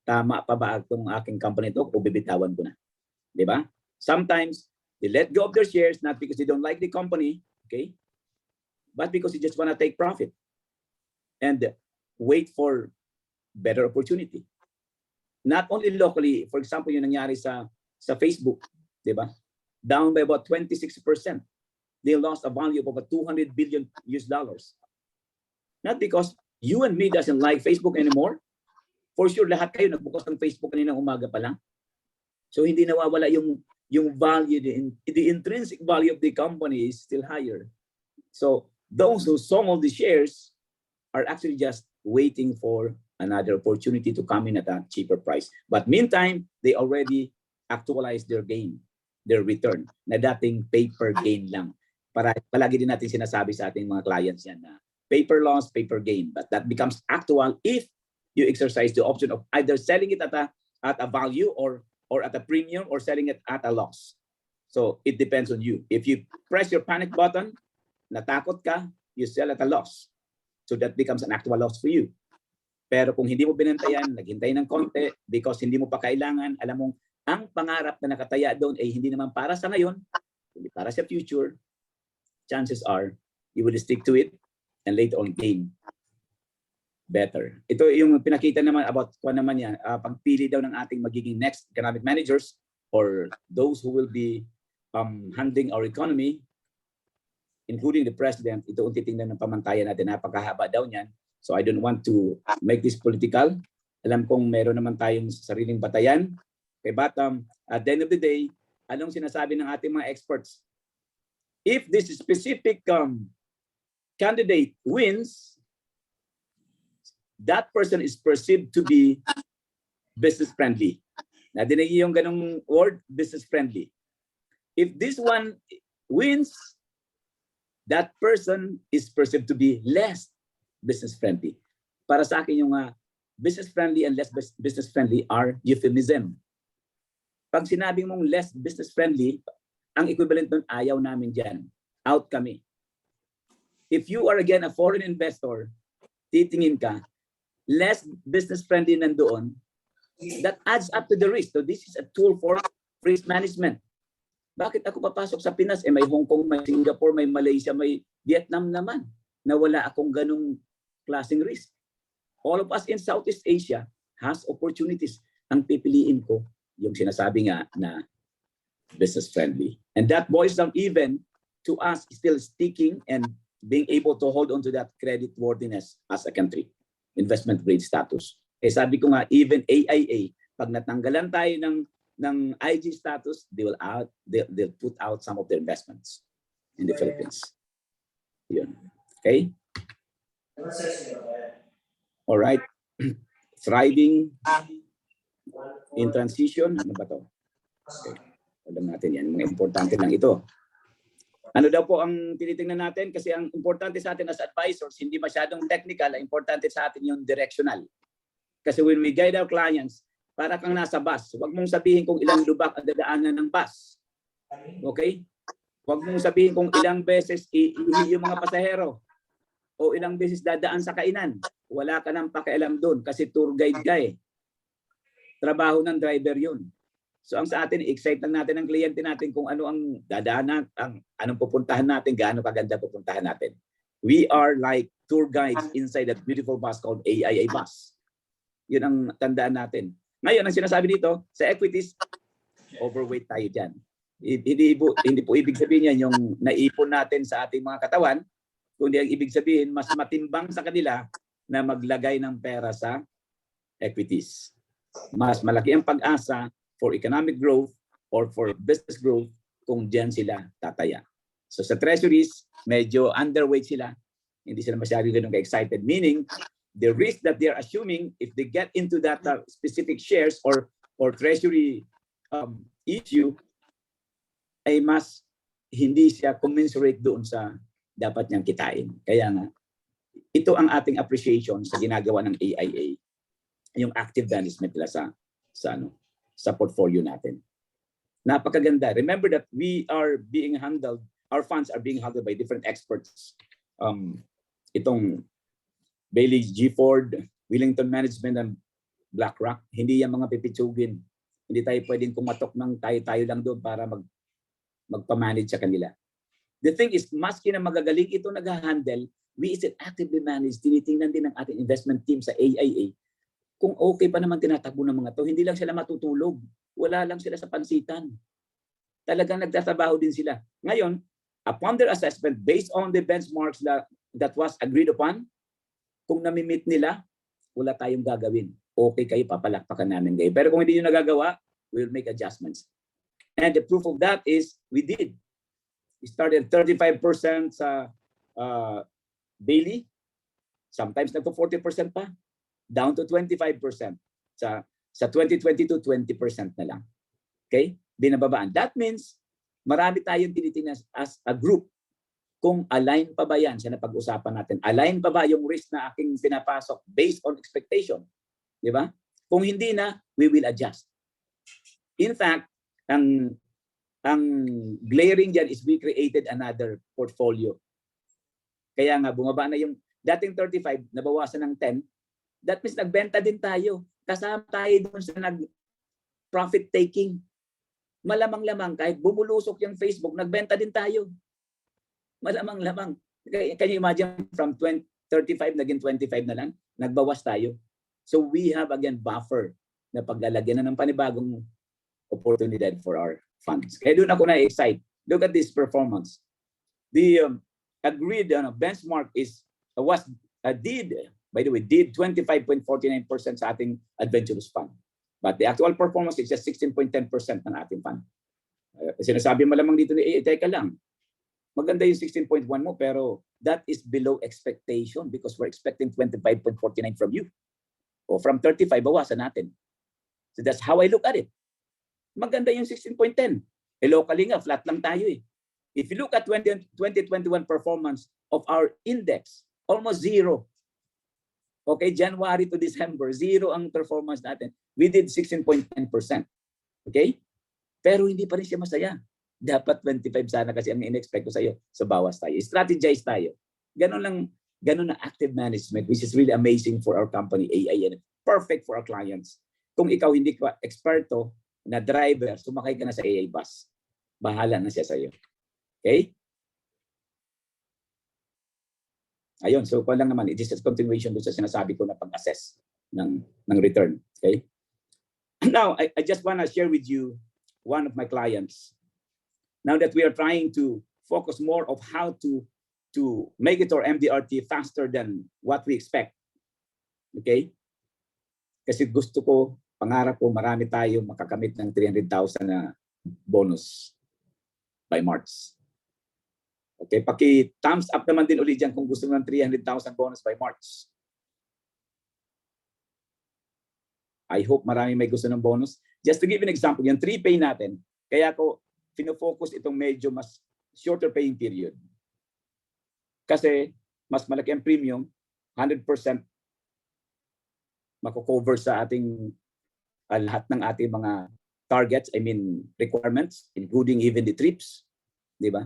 Tama pa ba itong aking company ito o bibitawan ko na? Di ba? Sometimes, they let go of their shares not because they don't like the company, okay? But because they just want to take profit and wait for better opportunity. Not only locally, for example, yung nangyari sa Facebook, di ba? Down by about 26%. They lost a value of over $200 billion. Not because you and me doesn't like Facebook anymore. For sure, lahat kayo nagbukas ng Facebook kaninang umaga pa lang. So hindi nawawala yung value, the intrinsic value of the company is still higher. So those who sold the shares are actually just waiting for another opportunity to come in at a cheaper price. But meantime, they already actualized their gain, their return, na dating paper gain lang. Palagi din natin sinasabi sa ating mga clients yan na paper loss, paper gain. But that becomes actual if you exercise the option of either selling it at a value or at a premium or selling it at a loss. So it depends on you. If you press your panic button, natakot ka, you sell at a loss. So that becomes an actual loss for you. Pero kung hindi mo binantayan, naghintay ng konti because hindi mo pa kailangan, alam mong ang pangarap na nakataya doon ay hindi naman para sa ngayon, hindi para sa future, chances are you will stick to it and later on gain better. Ito yung pinakita naman about kung naman yan, pagpili daw ng ating magiging next economic managers or those who will be handling our economy, including the president. Ito ang titingnan ng pamantayan natin. Napakahaba daw niyan. So I don't want to make this political. Alam kong meron naman tayong sariling batayan. Okay, but at the end of the day, anong sinasabi ng ating mga experts? If this specific candidate wins, that person is perceived to be business friendly. Nadinig yung ganong word, business friendly. If this one wins, that person is perceived to be less business friendly. Para sa akin yung business friendly and less business friendly are euphemism. Pag sinabing mong less business friendly, ang equivalent nun, ayaw namin dyan. Out kami. If you are again a foreign investor, titingin ka, less business friendly nandoon, that adds up to the risk. So this is a tool for risk management. Bakit ako papasok sa Pinas? May Hong Kong, may Singapore, may Malaysia, may Vietnam naman na wala akong ganong klaseng risk. All of us in Southeast Asia has opportunities. Ang pipiliin ko, yung sinasabi nga na business friendly. And that boils down even to us still sticking and being able to hold on to that credit worthiness as a country, investment grade status. Eh sabi ko nga, even AIA, pag natanggalan tayo ng IG status, they'll put out some of their investments in the Philippines. Yun. Okay? All right. Thriving in transition. Ano ba to? Okay. Alam natin yan. Mga importante lang ito. Ano daw po ang tinitingnan natin? Kasi ang importante sa atin as advisors, hindi masyadong technical. Ang importante sa atin yung directional. Kasi when we guide our clients, para kang nasa bus. Huwag mong sabihin kung ilang lubak ang dadaanan ng bus. Okay? Huwag mong sabihin kung ilang beses iihi yung mga pasahero o ilang beses dadaan sa kainan. Wala ka nang pakialam doon kasi tour guide ka eh. Trabaho ng driver yun. So ang sa atin, excite lang natin ang kliyente natin kung ano ang dadaanan, anong pupuntahan natin, gaano kaganda pupuntahan natin. We are like tour guides inside that beautiful bus called AIA bus. Yun ang tandaan natin. Ngayon, ang sinasabi dito, sa equities, overweight tayo dyan. Hindi po ibig sabihin yan yung naipon natin sa ating mga katawan, kundi ang ibig sabihin, mas matimbang sa kanila na maglagay ng pera sa equities. Mas malaki ang pag-asa for economic growth or for business growth kung dyan sila tataya. So sa treasuries, medyo underweight sila. Hindi sila masyado ganun ka-excited. Meaning, the risk that they're assuming if they get into that specific shares or treasury issue ay mas hindi siya commensurate doon sa dapat niyang kitain. Kaya nga, ito ang ating appreciation sa ginagawa ng AIA, yung active management nila sa portfolio natin. Napakaganda. Remember that we are being handled, our funds are being handled by different experts. Itong Bailey G. Ford, Wellington Management, and BlackRock, hindi yan mga pipitsugin. Hindi tayo pwedeng kumatok ng tayo lang doon para magpamanage sa kanila. The thing is, maski na magagaling ito nag-handle, we is it actively managed. Tinitingnan din ng ating investment team sa AIA. Kung okay pa naman tinatakbo ng mga to, hindi lang sila matutulog. Wala lang sila sa pansitan. Talagang nagtatrabaho din sila. Ngayon, upon their assessment, based on the benchmarks that was agreed upon, kung nami-meet nila, wala tayong gagawin. Okay kayo, papalakpakan namin kayo. Pero kung hindi nyo nagagawa, we'll make adjustments. And the proof of that is, we did. We started 35% sa daily. Sometimes nagpo 40% pa. Down to 25%. Sa 2022, 20% na lang. Okay? Binababaan. That means, marami tayong tinitingnan as a group kung align pa ba yan, siya na pag-usapan natin. Align pa ba yung risk na aking pinapasok based on expectation? Di ba? Kung hindi na, we will adjust. In fact, ang glaring dyan is we created another portfolio. Kaya nga, bumaba na yung dating 35, nabawasan ng 10. That means nagbenta din tayo. Kasama tayo doon sa nag-profit taking. Malamang-lamang, kahit bumulusok yung Facebook, nagbenta din tayo. Malamang-lamang. Can you imagine from 35 naging 25 na lang? Nagbawas tayo. So we have again buffer na paglalagyan na ng panibagong opportunity for our funds. Kaya doon ako na-excite. Look at this performance. The agreed benchmark did 25.49% sa ating adventurous fund. But the actual performance is just 16.10% ng ating fund. Sinasabi mo lamang dito teka lang, maganda yung 16.1 mo, pero that is below expectation because we're expecting 25.49 from you. O from 35, bawasan natin. So that's how I look at it. Maganda yung 16.10. Locally nga, flat lang tayo eh. If you look at 2021 performance of our index, almost zero. Okay, January to December, zero ang performance natin. We did 16.10%. Okay? Pero hindi pa rin siya masaya. Dapat 25 sana kasi ang in-expect ko sa iyo. So bawas tayo. Strategize tayo. Ganun na active management, which is really amazing for our company, AIN. Perfect for our clients. Kung ikaw hindi ka eksperto na driver, sumakay ka na sa AA bus. Bahala na siya sa iyo. Okay? Ayun, so kung lang naman, it is a continuation doon sa sinasabi ko na pag-assess ng return. Okay? Now, I just want to share with you one of my clients. Now that we are trying to focus more of how to make it our MDRT faster than what we expect. Okay? Kasi gusto ko, pangarap ko, marami tayo makakamit ng 300,000 na bonus by March. Okay, paki-thumbs up naman din ulit dyan kung gusto mo ng 300,000 bonus by March. I hope marami may gusto ng bonus. Just to give an example, yung 3-pay natin, kaya ko fino-focus itong medyo mas shorter paying period. Kasi mas malaki ang premium, 100% mako-cover sa ating lahat ng ating mga targets, I mean requirements, including even the trips, di ba?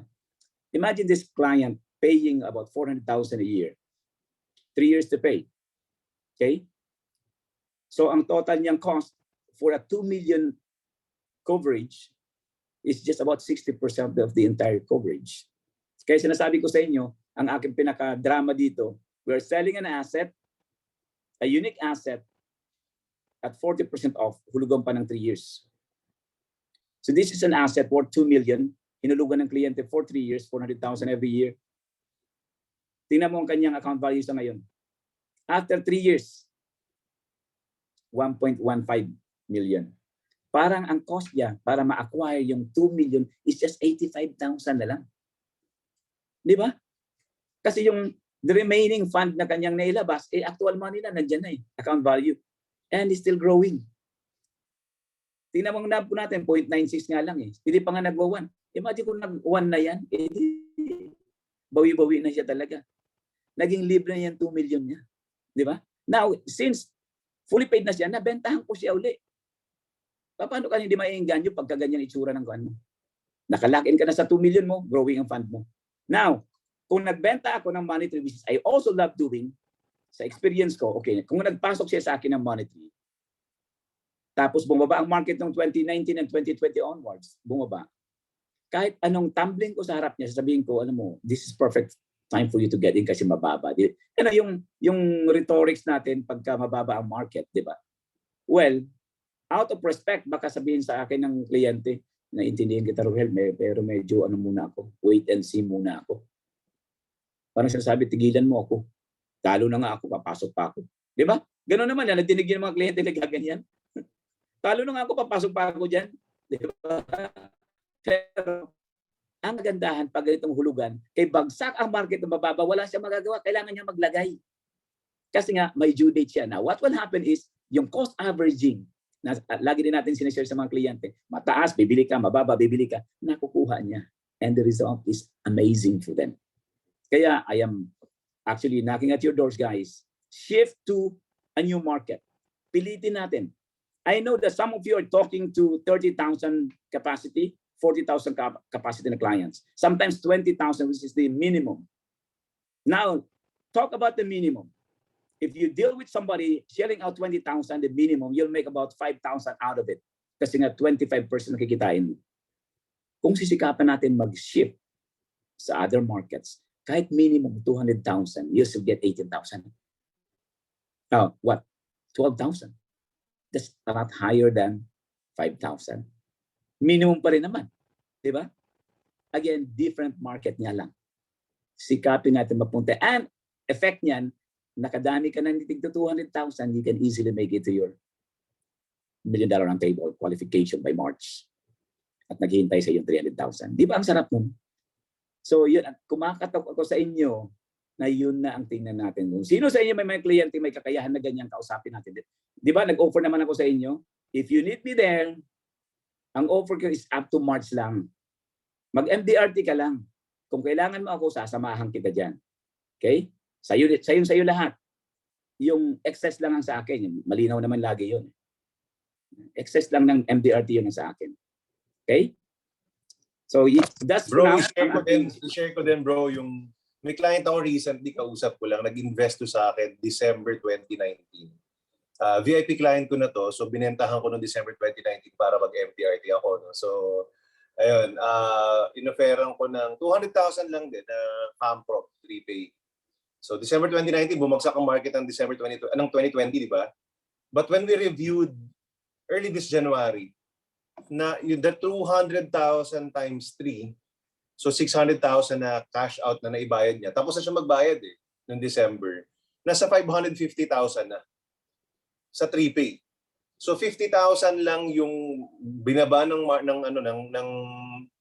Imagine this client paying about 400,000 a year, 3 years to pay. Okay? So ang total niyang cost for a 2 million coverage is just about 60% of the entire coverage. Kaya sinasabi ko sa inyo, ang aking pinaka-drama dito, we're selling an asset, a unique asset, at 40% off, hulugan pa ng 3 years. So this is an asset worth 2 million, hinulugan ng kliyente for 3 years, 400,000 every year. Tingnan mo ang kanyang account value sa ngayon. After 3 years, 1.15 million. Parang ang cost niya para ma-acquire yung 2 million is just 85,000 na lang. Di ba? Kasi yung the remaining fund na kanyang nailabas, actual money na, nandyan na account value. And it's still growing. Tingnan mo ang NAV po natin, 0.96 nga lang Hindi pa nga nagwa-1. Imagine kung nag-1 na yan, bawi-bawi na siya talaga. Naging libre na yan 2 million niya. Di ba? Now, since fully paid na siya, nabentahan ko siya uli. Paano ka hindi maiengganyo pagka ganyan itsura ng kuan mo? Nakalakin ka na sa 2 million mo, growing ang fund mo. Now, kung nagbenta ako ng monetary, which I also love doing, sa experience ko, okay, kung nagpasok siya sa akin ng monetary, tapos bumaba ang market ng 2019 and 2020 onwards, bumaba. Kahit anong tumbling ko sa harap niya, sasabihin ko, alam mo, this is perfect time for you to get in kasi mababa. Ano yung rhetorics natin pagka mababa ang market, di ba? Well, out of respect, baka sabihin sa akin ng kliyente, naintindihan kita, Rohel, pero medyo muna ako, wait and see muna ako. Parang sinasabi, tigilan mo ako. Talo na nga ako, papasok pa ako. Di ba? Gano'n naman yan, nadinig yung mga kliyente na gaganyan. Talo na nga ako, papasok pa ako dyan. Di ba? Pero, ang kagandahan pag ganitong hulugan, kay bagsak ang market ng mababa, wala siya magagawa, kailangan niya maglagay. Kasi nga, may due date siya. Now, what will happen is, yung cost averaging, na lagi din natin sinishare sa mga kliyente, mataas, bibili ka, mababa, bibili ka, nakukuha niya. And the result is amazing for them. Kaya, I am actually knocking at your doors, guys. Shift to a new market. Pilitin natin. I know that some of you are talking to 30,000 capacity, 40,000 capacity na clients. Sometimes 20,000, which is the minimum. Now, talk about the minimum. If you deal with somebody sharing out 20,000, the minimum, you'll make about 5,000 out of it. Kasi nga 25% nakikitain mo. Kung sisikapan natin mag-shift sa other markets, kahit minimum 200,000, you still get 18,000. Now, what? 12,000. That's a lot higher than 5,000. Minimum pa rin naman. Di ba? Again, different market niya lang. Sikapin natin mapunta. And effect niyan, nakadami ka ng tig to 200,000, you can easily make it to your $1 million on table qualification by March. At naghihintay sa yung 300,000. Di ba ang sarap nun? So yun, kumakatok ako sa inyo na yun na ang tingnan natin. Sino sa inyo may mga kliyente may kakayahan na ganyan, kausapin natin. Di ba, nag-offer naman ako sa inyo, if you need me there, ang offer ko is up to March lang. Mag-MDRT ka lang. Kung kailangan mo ako, sasamahan kita dyan. Okay? Sa'yo lahat. Yung excess lang ang sa akin. Malinaw naman lagi yun. Excess lang ng MDRT yun ang sa akin. Okay? So that's bro, now. i-share ko din bro yung may client ako recently kausap ko lang nag-invest to sa akin December 2019. VIP client ko na to, so binentahan ko noong December 2019 para mag-MDRT ako no. So ayun, inoferan ko ng 200,000 lang din na Camprop 3-pay. So December 2019 bumagsak ang market ng December 2020 di ba? But when we reviewed early this January, na yung the 200,000 times 3 So 600,000 na cash out na naibayad niya. Tapos na siya magbayad noong December. Nasa 550,000 na sa 3Pay. So 50,000 lang yung binaba ng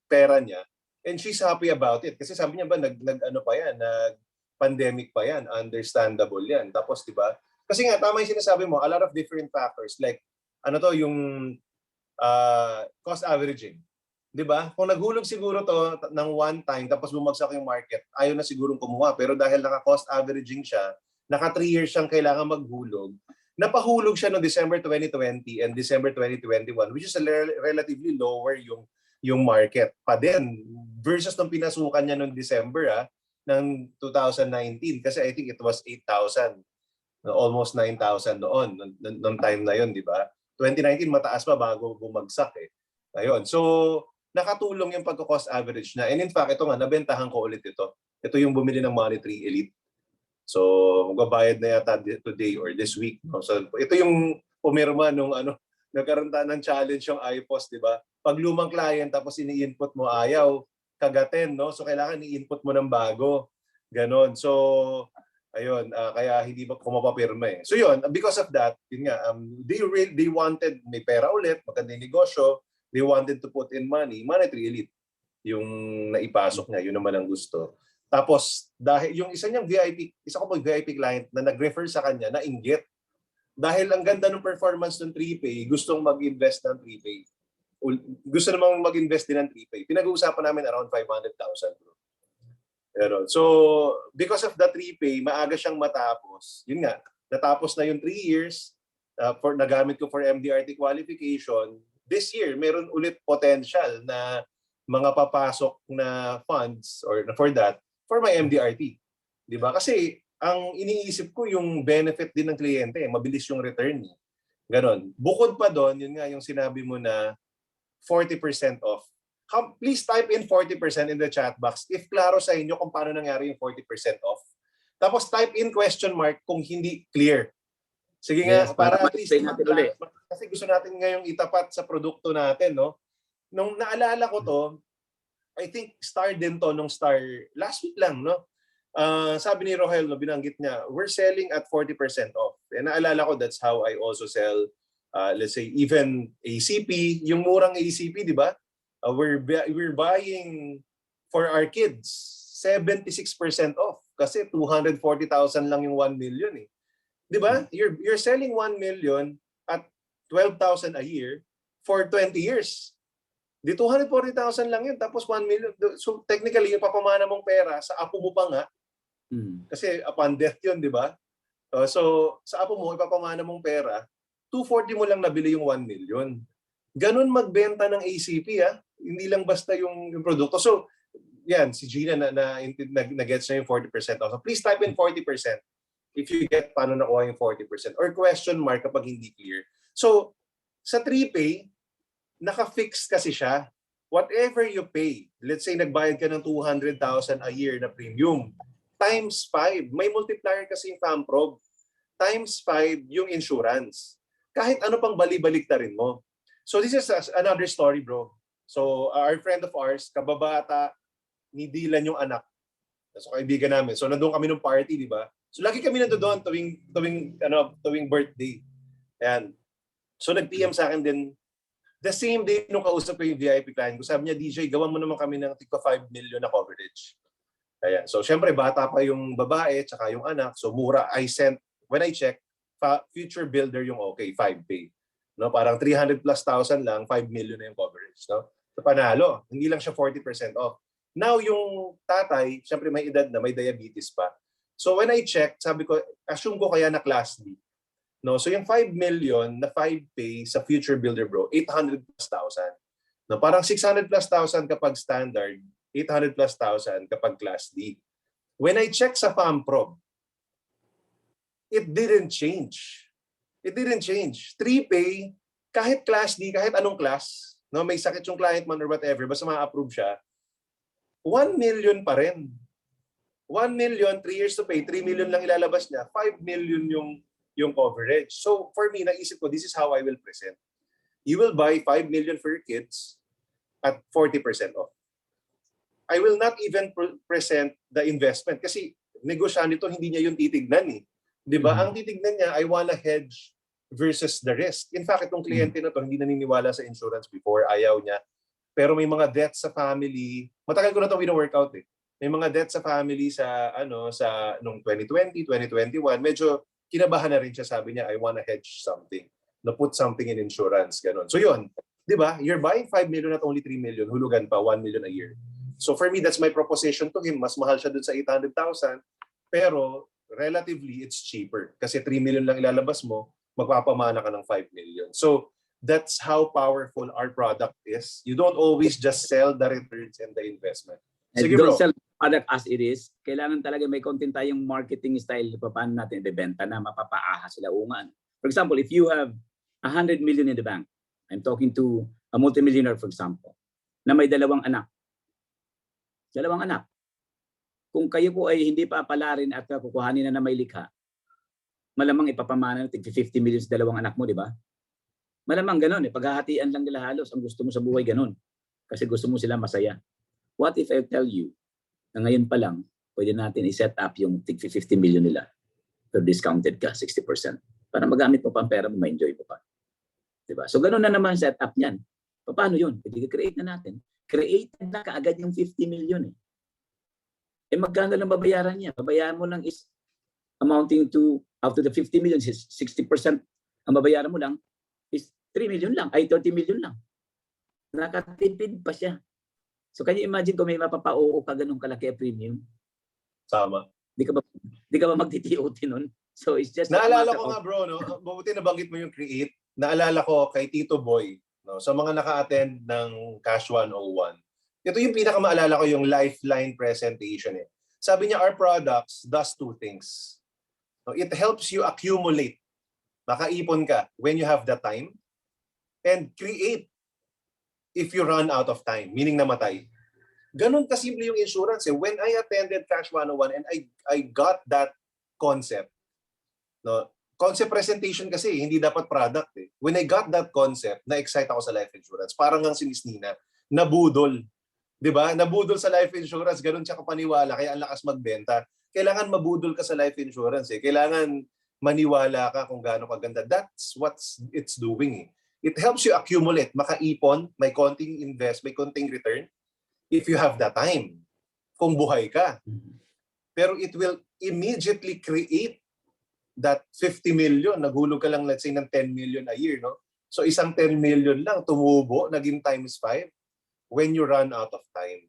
pera niya, and she's happy about it kasi sabi niya ba nag pandemic pa yan, understandable yan. Tapos 'di ba? Kasi nga tama yung sinasabi mo, a lot of different factors like yung cost averaging. 'Di ba? Kung naghulog siguro to ng one time tapos bumagsak yung market, ayaw na sigurong kumuha, pero dahil naka-cost averaging siya, naka 3 years siyang kailangan maghulog. Napahulog siya no December 2020 and December 2021, which is relatively lower yung market pa din versus nung pinasukan niya noong December ng 2019 kasi I think it was 8,000, almost 9,000 noon nung time na yon, di ba? 2019 mataas pa bago bumagsak Ayun. So nakatulong yung pagko-cost average na, and in fact ito nga nabentahan ko ulit ito. Ito yung bumili ng Money3 Elite. So, magbabayad na yata today or this week. No? So, ito yung pumirma nung nagkaroon ng challenge yung IPOS, di ba? Pag lumang client tapos ini-input mo ayaw, kagatin, no? So, kailangan i-input mo ng bago. Ganon. So, ayun, kaya hindi ba kumapapirma So, yun, because of that, yun nga, they wanted, may pera ulit, magandang negosyo, they wanted to put in money, Money3 Elite, yung naipasok niya, yun naman ang gusto. Tapos dahil yung isa ko VIP client na nag-refer sa kanya na inggit. Dahil ang ganda ng performance ng 3Pay, gustong mag-invest ng 3Pay. Gusto namang mag-invest din ng 3Pay. Pinag-uusapan namin around 500,000. Pero so because of the 3Pay, maaga siyang matapos. Yun nga, natapos na yung 3 years nagamit ko for MDRT qualification. This year, meron ulit potential na mga papasok na funds or for my MDRT. 'Di ba? Kasi ang iniisip ko yung benefit din ng kliyente, mabilis yung return. Ganon. Bukod pa doon, yun nga yung sinabi mo na 40% off. Please type in 40% in the chat box if klaro sa inyo kung paano nangyari yung 40% off. Tapos type in question mark kung hindi clear. Sige nga, para at least natin ulit. Kasi gusto natin ngayong itapat sa produkto natin, no? Nung naalala ko to, I think Star din to nung Star last week lang, no? Sabi ni Rohel, no, binanggit niya, we're selling at 40% off. And naalala ko, that's how I also sell, let's say, even ACP, yung murang ACP, di ba? We're buying for our kids 76% off kasi 240,000 lang yung 1 million Di ba? You're selling 1 million at 12,000 a year for 20 years. Di 240,000 lang yun, tapos 1 million. So technically, yung papamana mong pera, sa apo mo pa nga, kasi upon death yun, di ba? So sa apo mo, ipapamana mong pera, 240 mo lang nabili yung 1 million. Ganun magbenta ng ACP, hindi lang basta yung produkto. So, yan, si Gina na-gets na yung 40% off. So please type in 40% if you get paano nakuha yung 40%. Or question mark kapag hindi clear. So, sa 3Pay, naka-fix kasi siya. Whatever you pay, let's say nagbayad ka ng 200,000 a year na premium, times 5. May multiplier kasi yung FAMPROB. Times 5 yung insurance. Kahit ano pang bali-balik na rin mo. So this is another story, bro. So our friend of ours, kababata, ni Dylan yung anak. So kaibigan namin. So nandoon kami ng party, di ba? So lagi kami nandoon tuwing birthday. Ayan. So nag-PM sa akin din the same day nung kausap ko yung VIP client ko. Sabi niya, DJ, gawan mo naman kami ng tigpa 5 million na coverage. Ayan. So syempre bata pa yung babae tsaka yung anak. So mura. When I check, future builder yung okay, 5Pay. No, parang 300 plus thousand lang, 5 million na yung coverage, no? So panalo, hindi lang siya 40% off. Now yung tatay, syempre may edad na, may diabetes pa. So when I check, sabi ko, assume ko kaya na class D. No, so yung 5 million na 5Pay sa future builder, bro, 800 plus thousand. No, parang 600 plus thousand kapag standard, 800 plus thousand kapag class D. When I check sa FAMPROB, it didn't change. It didn't change. 3Pay, kahit class D, kahit anong class, no, may sakit yung client man or whatever, basta ma-approve siya, 1 million pa rin. 1 million, 3 years to pay, 3 million lang ilalabas niya, 5 million yung coverage. So for me, naisip ko, this is how I will present. You will buy 5 million for your kids at 40% off. I will not even present the investment kasi negosyante ito, hindi niya yung titignan eh. Di ba? Ang titignan niya, I wanna hedge versus the risk. In fact, itong kliyente na to, hindi naniniwala sa insurance before, ayaw niya. Pero may mga debts sa family. Matagal ko na ito wino-workout eh. May mga debts sa family sa nung 2020, 2021. Medyo kinabahan na rin siya, sabi niya, I wanna hedge something. Na put something in insurance, ganun. So yun, di ba? You're buying 5 million at only 3 million. Hulugan pa, 1 million a year. So for me, that's my proposition to him. Mas mahal siya dun sa 800,000. Pero relatively, it's cheaper. Kasi 3 million lang ilalabas mo, magpapamana ka ng 5 million. So that's how powerful our product is. You don't always just sell the returns and the investment. And Sige don't bro. sell product as it is. Kailangan talaga may kontin tayong marketing style paano natin ibebenta na mapapaahas sila ungan. For example, if you have 100 million in the bank, I'm talking to a multimillionaire, for example, na may dalawang anak. Kung kayo po ay hindi papalarin at kukuhanin na may likha, malamang ipapamana ng 50 million sa dalawang anak mo, di ba? Malamang ganun eh. Paghahatian lang nila halos. Ang gusto mo sa buhay ganun. Kasi gusto mo sila masaya. What if I tell you na ngayon pa lang, pwede natin i-set up yung 50 million nila for discounted ka, 60%. Para magamit mo pa ang pera mo, ma-enjoy mo pa. Diba? So ganun na naman set up niyan. Paano yun? I-create na natin. Create na kaagad yung 50 million eh. Eh magkano lang babayaran niya? Babayaran mo lang is amounting to, after the 50 million, 60% ang babayaran mo lang is 3 million lang, ay 30 million lang. Nakatipid pa siya. So can you imagine kung may mapapa-oo ka ganun kalaki premium? Tama. Di ka ba magti-TOT nun? So it's just Naalala ko nga bro, no? Mabuti nabanggit mo yung create. Naalala ko kay Tito Boy, no? Sa mga naka-attend ng Cash 101. Ito yung pinakamaalala ko yung lifeline presentation eh. Sabi niya, our products does two things. No? It helps you accumulate. Makaipon ka when you have the time, and create if you run out of time, meaning namatay. Ganun kasimple yung insurance eh. When I attended Cash 101 and I got that concept, no? Concept presentation kasi, hindi dapat product eh. When I got that concept, na-excite ako sa life insurance. Parang ang si Miss Nina, nabudol. 'Di ba? Nabudol sa life insurance, ganun siya kapaniwala, kaya ang lakas magbenta. Kailangan mabudol ka sa life insurance eh. Kailangan maniwala ka kung gaano kaganda. That's what it's doing eh. It helps you accumulate, makaipon, may konting invest, may konting return if you have the time. Kung buhay ka. Pero it will immediately create that 50 million. Naghulog ka lang let's say ng 10 million a year, no? So isang 10 million lang tumubo, naging times 5 when you run out of time.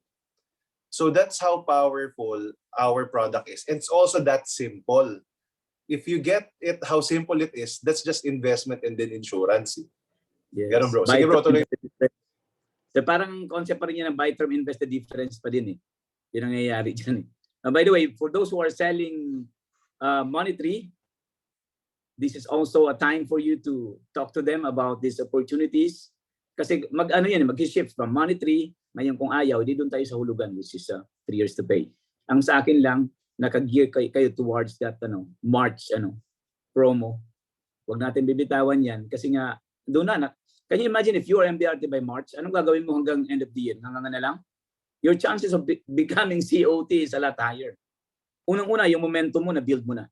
So that's how powerful our product is. And it's also that simple. If you get it, how simple it is, that's just investment and then insurance. Yes. Ganun bro. Sige bro, tuloy. So parang concept pa rin yan ng buy term invest the difference pa din eh. Yun ang nangyayari dyan eh. By the way, for those who are selling monetary, this is also a time for you to talk to them about these opportunities. Kasi mag-shift from monetary, ngayon kung ayaw, di doon tayo sa hulugan, which is 3 years to pay. Ang sa akin lang, naka-gear kayo towards that March promo. Huwag natin bibitawan yan kasi nga doon na. Can you imagine if you are MDRT by March, anong gagawin mo hanggang end of the year? Hanggang na lang? Your chances of becoming COT is a lot higher. Unang-una, yung momentum mo na build mo na.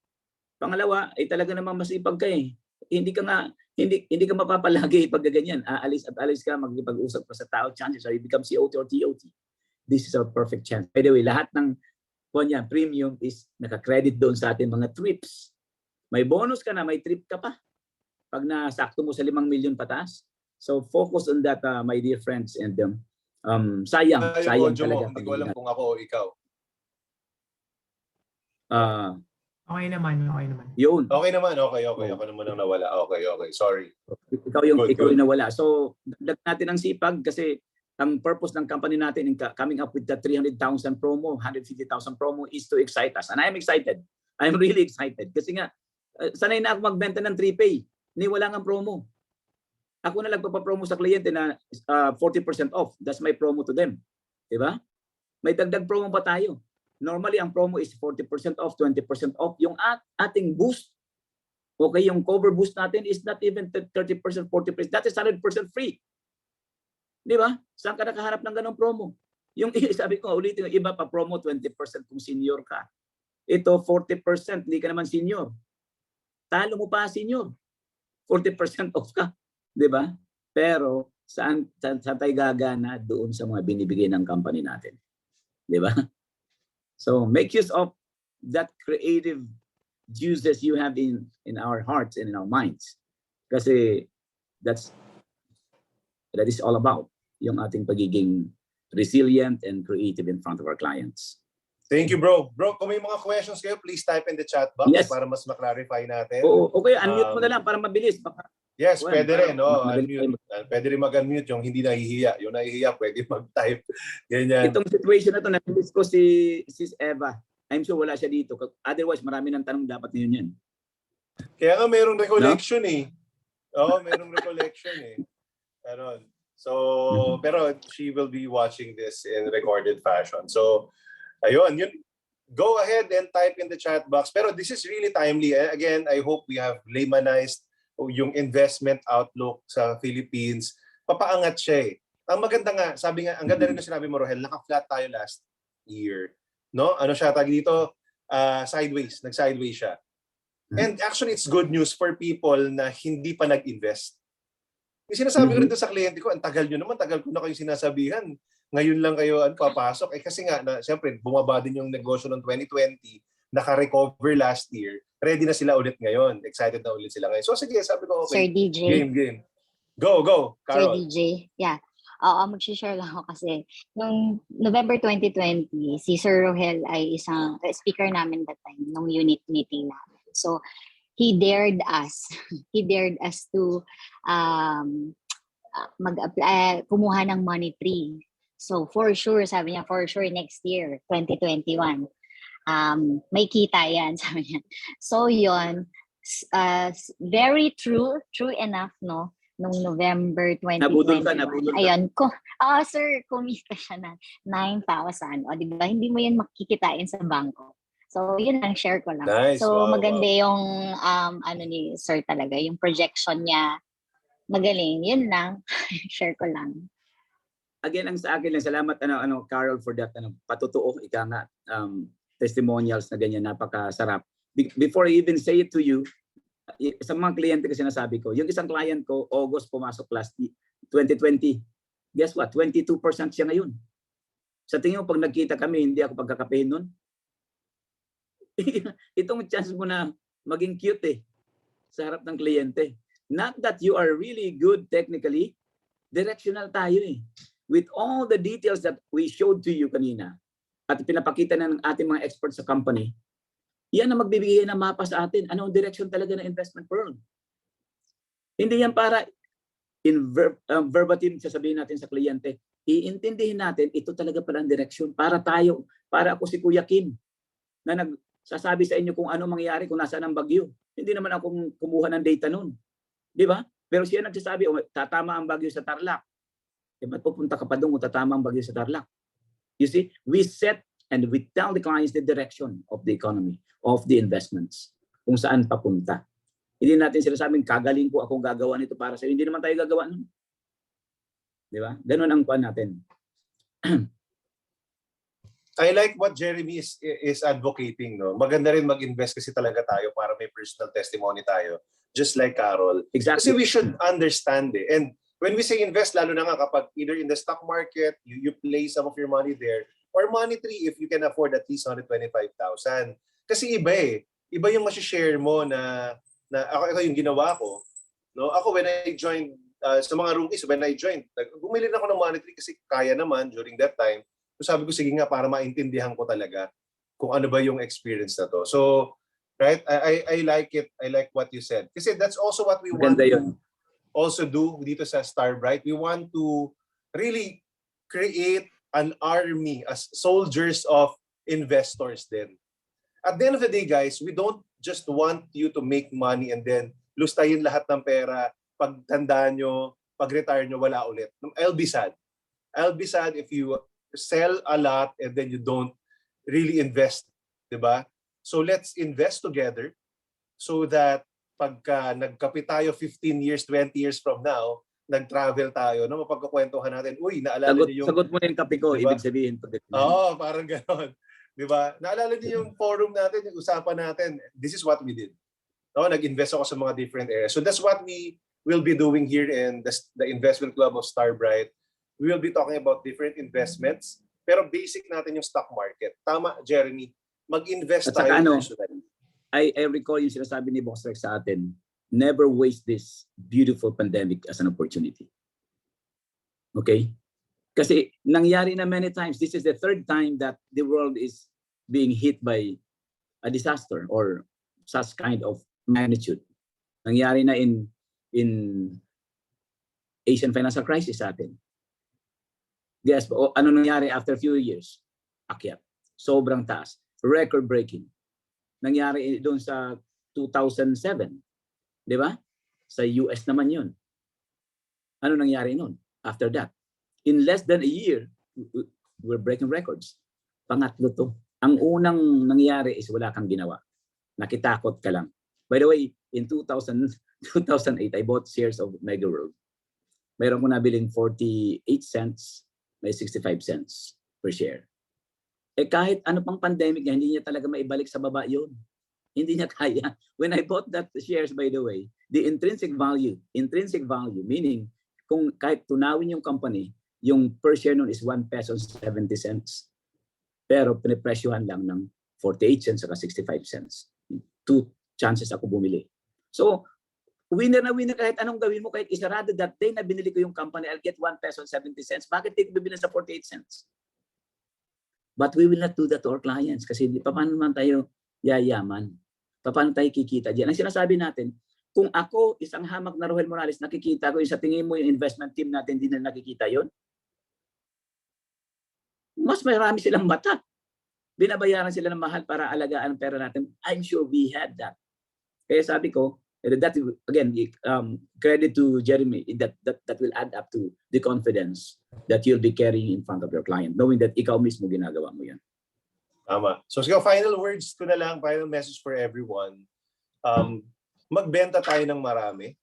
Pangalawa, ay talaga namang masipag ka eh. Hindi ka mapapalagi pag ganyan. Aalis at alis ka, magpag-usap pa sa tao, chances are you become COT or TOT. This is our perfect chance. By the way, lahat ng premium is naka-credit doon sa ating mga trips. May bonus ka na, may trip ka pa. Pag nasakto mo sa 5 million pataas. So focus on that, my dear friends. And sayang talaga. Hindi ko alam kung ako o ikaw. Okay naman. Yun. Okay naman, okay. Ako naman ang nawala. Okay. Sorry. Ikaw yung Good. nawala. So, dagdag natin ang sipag kasi ang purpose ng company natin in coming up with the 300,000 promo, 150,000 promo is to excite us. And I am excited. I'm really excited. Kasi nga, sanay na ako magbenta ng 3Pay. Wala nga promo. Ako na nagpapapromo sa kliyente na 40% off. That's my promo to them. Diba? May dagdag promo pa tayo. Normally, ang promo is 40% off, 20% off. Yung ating boost, okay, yung cover boost natin is not even 30%, 40%. That is 100% free. Di ba? Saan ka nakaharap ng ganong promo? Yung sabi ko, ulitin, yung iba pa promo 20% kung senior ka. Ito 40%, hindi ka naman senior. Talo mo pa senior. 40% off ka, 'di ba? Pero saan tayo gagana doon sa mga binibigay ng company natin, 'di ba? So make use of that creative juices you have in our hearts and in our minds. Kasi that is all about yung ating pagiging resilient and creative in front of our clients. Thank you, bro. Bro, kung may mga questions kayo, please type in the chat box Yes. para mas ma-clarify natin. Oo, okay, unmute mo na lang para mabilis. Baka, Yes, well, pwede rin. No? madali Unmute. Pwede rin mag-unmute yung hindi nahihiya. Yung nahihiya, pwede mag-type. Ganyan. itong situation na to, na-miss ko si Sis Eva. I'm sure wala siya dito. Otherwise, marami ng tanong dapat ngayon yan. Kaya nga mayroong recollection eh. Oo, mayroong recollection eh. Pero she will be watching this in recorded fashion. So, ayun, yun. Go ahead and type in the chat box. Pero this is really timely. Again, I hope we have laymanized yung investment outlook sa Philippines. Papaangat siya eh. Ang maganda nga, sabi nga, ang ganda rin na sinabi mo, Rohel, naka-flat tayo last year. No? Ano siya, tag dito? Sideways. Nag-sideways siya. And actually, it's good news for people na hindi pa nag-invest. Yung sinasabi ko rin sa kliyente ko, ang tagal nyo naman, tagal ko na kayo sinasabihan. Ngayon lang kayo papasok. Kasi nga, siyempre, bumaba din yung negosyo ng 2020, naka-recover last year, ready na sila ulit ngayon. Excited na ulit sila ngayon. So sige, sabi ko, okay. Sir DJ. Game. Go, Sir Carol. DJ. Yeah. Oo, mag-share lang ako kasi noong November 2020, si Sir Rohel ay isang speaker namin that time, nung unit meeting namin. So, he dared us to kumuha ng money tree. So, for sure, sabi niya, for sure next year, 2021, may kita yan, sabi niya. So, yun, very true enough, no? Noong November 2021. Nabudol ka. Ayun, sir, kumita siya na 9,000. O, di ba? Hindi mo yan makikitain sa bangko. So, yun lang, share ko lang. Nice. So, Wow, maganda yung, ni Sir talaga, yung projection niya, magaling. Yun lang, share ko lang. Again, ang sa akin lang, salamat Carol for that patutuo, ika nga, testimonials na ganyan, napakasarap. Before I even say it to you, sa mga kliyente kasi nasabi ko, yung isang client ko, August pumasok last 2020. Guess what? 22% siya ngayon. Sa tingin mo, pag nagkita kami, hindi ako pagkakapehin nun? Itong chance mo na maging cute sa harap ng kliyente. Not that you are really good technically, directional tayo With all the details that we showed to you kanina at pinapakita ng ating mga experts sa company, yan ang magbibigay ng mapa sa atin. Ano ang direction talaga ng investment world? Hindi yan para verbatim sasabihin natin sa kliyente. Iintindihin natin, ito talaga pala ang direction para ako si Kuya Kim na nagsasabi sa inyo kung ano mangyayari kung nasaan ang bagyo. Hindi naman ako kumuha ng data noon. Di ba? Pero siya nagsasabi, tatama ang bagyo sa Tarlac. Ba't pupunta ka pa doon kung tatama ang bagyo sa Tarlac? You see, we set and we tell the clients the direction of the economy, of the investments, kung saan papunta. Hindi natin sinasabing, kagaling ko akong gagawa nito para sa iyo. Hindi naman tayo gagawa nun. Di ba? Ganun ang kuwan natin. I like what Jeremy is advocating. No? Maganda rin mag-invest kasi talaga tayo para may personal testimony tayo. Just like Carol. Exactly. Kasi we should understand And when we say invest, lalo na nga kapag either in the stock market, you place some of your money there, or money tree if you can afford at least 125,000. Kasi iba Iba yung share mo na ako yung ginawa ko. No? Ako when I joined, sa mga rookies, when I joined, bumili na ako ng money tree kasi kaya naman during that time. So sabi ko, sige nga, para maintindihan ko talaga kung ano ba yung experience na to. So, right, I like it. I like what you said. Kasi that's also what we want to also do dito sa Starbright. We want to really create an army as soldiers of investors then. At the end of the day, guys, we don't just want you to make money and then lustayin lahat ng pera. Pag tandaan nyo, pag retire nyo, wala ulit. I'll be sad. I'll be sad if you sell a lot and then you don't really invest, diba? So let's invest together so that pagka nagkapit tayo 15 years, 20 years from now, nag-travel tayo, no, mapagkukwentuhan natin, uy, naalala niyo yung... Sagot mo na yung kape ko, Diba? ibig sabihin. Oo, parang gano'n. Di ba? Naalala niyo yung forum natin, yung usapan natin, this is what we did. No, nag-invest ako sa mga different areas. So that's what we will be doing here in the investment club of Starbright. We will be talking about different investments, pero basic natin yung stock market. Tama, Jeremy. Mag-invest At saka tayo ano, personally. I recall yung sinasabi ni Boss Rex sa atin, never waste this beautiful pandemic as an opportunity. Okay? Kasi nangyari na many times. This is the third time that the world is being hit by a disaster or such kind of magnitude. Nangyari na in Asian financial crisis sa atin. Yes, ano nangyari after a few years? Akyat. Sobrang taas. Record breaking. Nangyari doon sa 2007. Di ba? Sa US naman yun. Ano nangyari noon? After that, in less than a year, we're breaking records. Pangatlo to. Ang unang nangyari is wala kang ginawa. Nakitakot ka lang. By the way, in 2008, I bought shares of Mega World. Meron ko nabiling 48 cents, may 65 cents per share. Eh kahit ano pang pandemic, hindi niya talaga maibalik sa baba yun. Hindi niya kaya. When I bought that shares, by the way, the intrinsic value, meaning kung kahit tunawin yung company, yung per share nun is 1 peso 70 cents. Pero pinipresyohan lang ng 48 cents at 65 cents. 2 chances ako bumili. So, winner na winner kahit anong gawin mo, kahit isarado that day na binili ko yung company, I'll get 1 peso 70 cents. Bakit di ko bibili sa 48 cents? But we will not do that to our clients kasi paano naman tayo yayaman? Paano tayo kikita diyan? Ang sinasabi natin, kung ako isang hamak na Rohel Morales, nakikita ko yung sa tingin mo yung investment team natin, hindi na nakikita yon. Mas marami silang mata. Binabayaran sila ng mahal para alagaan ang pera natin. I'm sure we had that. Kaya sabi ko, that again, credit to Jeremy, that will add up to the confidence that you'll be carrying in front of your client, knowing that ikaw mismo ginagawa mo yan. Tama. So sige, final words ko na lang, final message for everyone. Magbenta tayo ng marami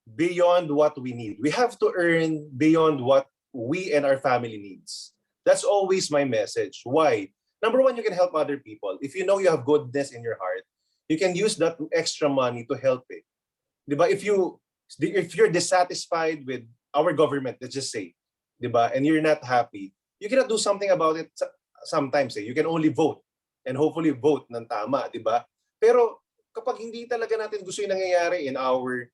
beyond what we need. We have to earn beyond what we and our family needs. That's always my message. Why? Number one, you can help other people. If you know you have goodness in your heart, you can use that extra money to help it. Diba? If you're dissatisfied with our government, let's just say, diba, and you're not happy, you cannot do something about it sometimes. You can only vote and hopefully vote ng tama, diba? Pero kapag hindi talaga natin gusto yung nangyayari in our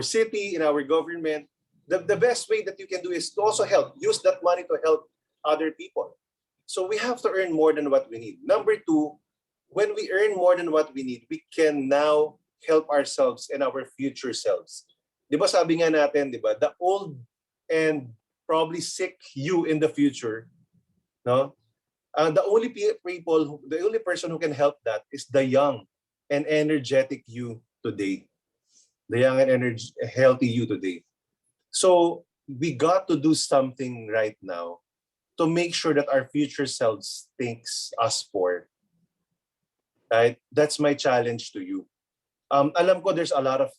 city, in our government, the best way that you can do is to also help. Use that money to help other people. So we have to earn more than what we need. Number two, when we earn more than what we need, we can now help ourselves and our future selves. Di ba sabi nga natin, di ba, the old and probably sick you in the future, no? The only person who can help that is the young and energetic you today. The young and healthy you today. So we got to do something right now to make sure that our future selves thanks us for. Right? That's my challenge to you. Alam ko there's a lot of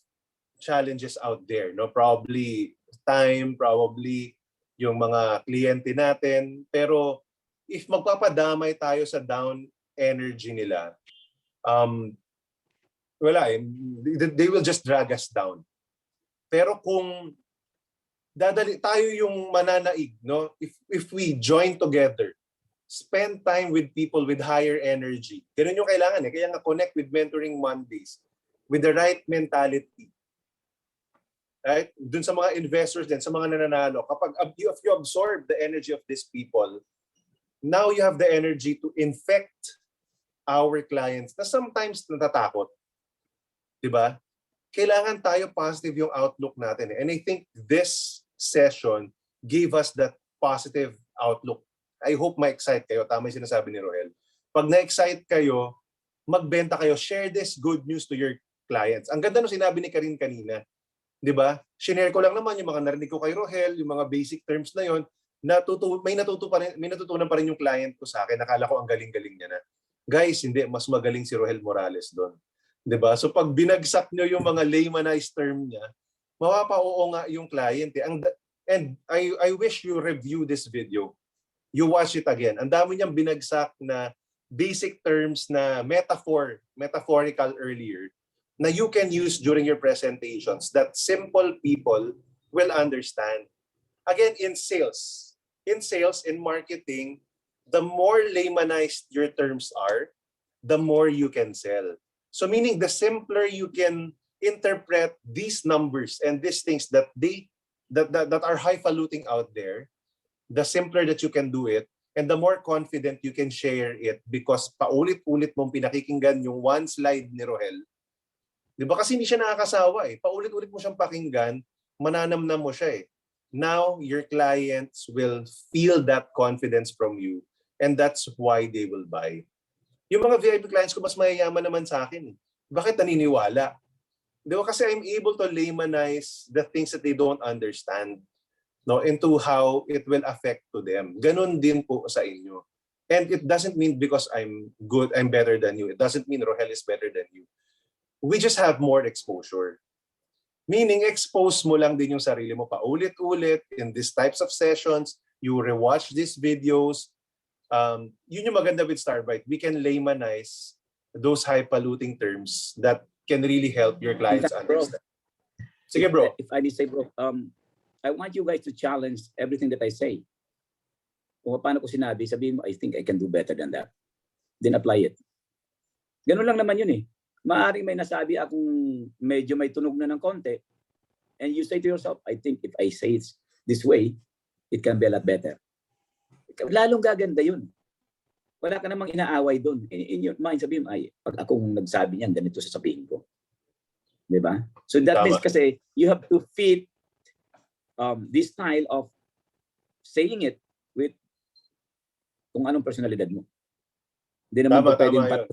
challenges out there, no? Probably time, probably yung mga kliyente natin, pero if magpapadamay tayo sa down energy nila, wala eh, they will just drag us down. Pero kung dadali tayo yung mananaig, no? If we join together, spend time with people with higher energy. Ganun yung kailangan eh. Kaya nga connect with Mentoring Mondays with the right mentality. Right? Dun sa mga investors din, sa mga nananalo, kapag you absorb the energy of these people, now you have the energy to infect our clients na sometimes natatakot. Diba? Kailangan tayo positive yung outlook natin. And I think this session gave us that positive outlook. I hope ma-excite kayo. Tama yung sinasabi ni Rohel. Pag na-excite kayo, magbenta kayo. Share this good news to your clients. Ang ganda nung sinabi ni Karin kanina. Di ba? Shinare ko lang naman yung mga narinig ko kay Rohel, yung mga basic terms na yon. May natutunan pa rin yung client ko sa akin. Nakala ko ang galing-galing niya na. Guys, hindi. Mas magaling si Rohel Morales doon. Diba? So pag binagsak nyo yung mga laymanized term niya, mapapa-oo nga yung client. And I wish you review this video. You watch it again. Ang dami niyang binagsak na basic terms na metaphorical earlier, na you can use during your presentations that simple people will understand. Again, in sales, in marketing, the more laymanized your terms are, the more you can sell. So meaning the simpler you can interpret these numbers and these things that are highfalutin out there, the simpler that you can do it, and the more confident you can share it, because paulit-ulit mong pinakikinggan yung one slide ni Rohel. Di ba? Kasi hindi siya nakakasawa eh. Paulit-ulit mo siyang pakinggan, mananamnam mo siya eh. Now, your clients will feel that confidence from you, and that's why they will buy. Yung mga VIP clients ko, mas mayayaman naman sa akin. Bakit naniniwala? Di ba? Kasi I'm able to laymanize the things that they don't understand, no, into how it will affect to them. Ganon din po sa inyo. And it doesn't mean because I'm good, I'm better than you. It doesn't mean Rohel is better than you. We just have more exposure. Meaning, expose mo lang din yung sarili mo paulit-ulit in these types of sessions. You rewatch these videos. Yun yung maganda with Starbright. We can laymanize those high-polluting terms that can really help your clients understand. Sige, bro. If I may say, bro, I want you guys to challenge everything that I say. Kung paano ko sinabi, sabihin mo, I think I can do better than that. Then apply it. Ganun lang naman yun eh. Maaring may nasabi akong medyo may tunog na ng konti, and you say to yourself, I think if I say it this way, it can be a lot better. Lalong gaganda yun. Wala ka namang inaaway doon. In your mind, sabihin mo, ay, pag akong nagsabi niyan, ganito sasabihin ko. Diba? So that means kasi, you have to fit this style of saying it with kung anong personalidad mo. Hindi naman po pwedeng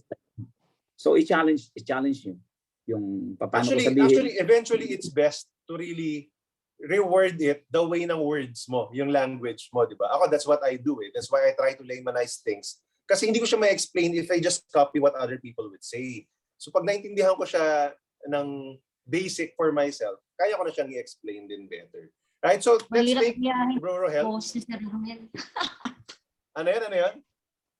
so i-challenge you yung paano ko sabihin. Actually, eventually it's best to really reword it the way ng words mo, yung language mo, di ba? Ako, that's what I do eh. That's why I try to laymanize things. Kasi hindi ko siya ma-explain if I just copy what other people would say. So pag naintindihan ko siya ng basic for myself, kaya ko na siyang i-explain din better. Right, so let's take Bro Rohel. Boses ni Rohel. Ano yan?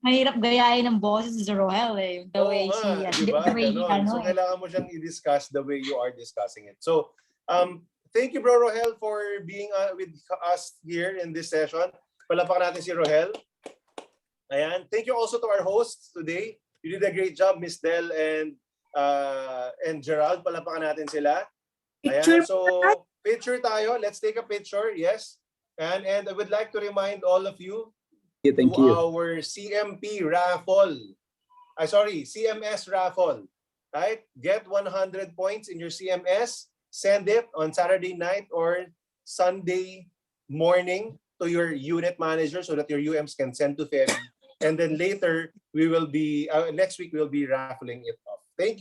Mahirap gayahin ng boses ni Rohel eh. The way she, diba? the way So kailangan mo siyang i-discuss the way you are discussing it. So, thank you, Bro Rohel, for being with us here in this session. Palapakan natin si Rohel. Ayan. Thank you also to our hosts today. You did a great job, Miss Del and Gerald. Palapakan natin sila. Ayan. So, picture tayo. Let's take a picture. Yes. And I would like to remind all of you Thank to you. our CMP raffle. CMS raffle. Right? Get 100 points in your CMS. Send it on Saturday night or Sunday morning to your unit manager so that your UMs can send to Ferry. And then later, we will be, next week, we'll be raffling it off. Thank you.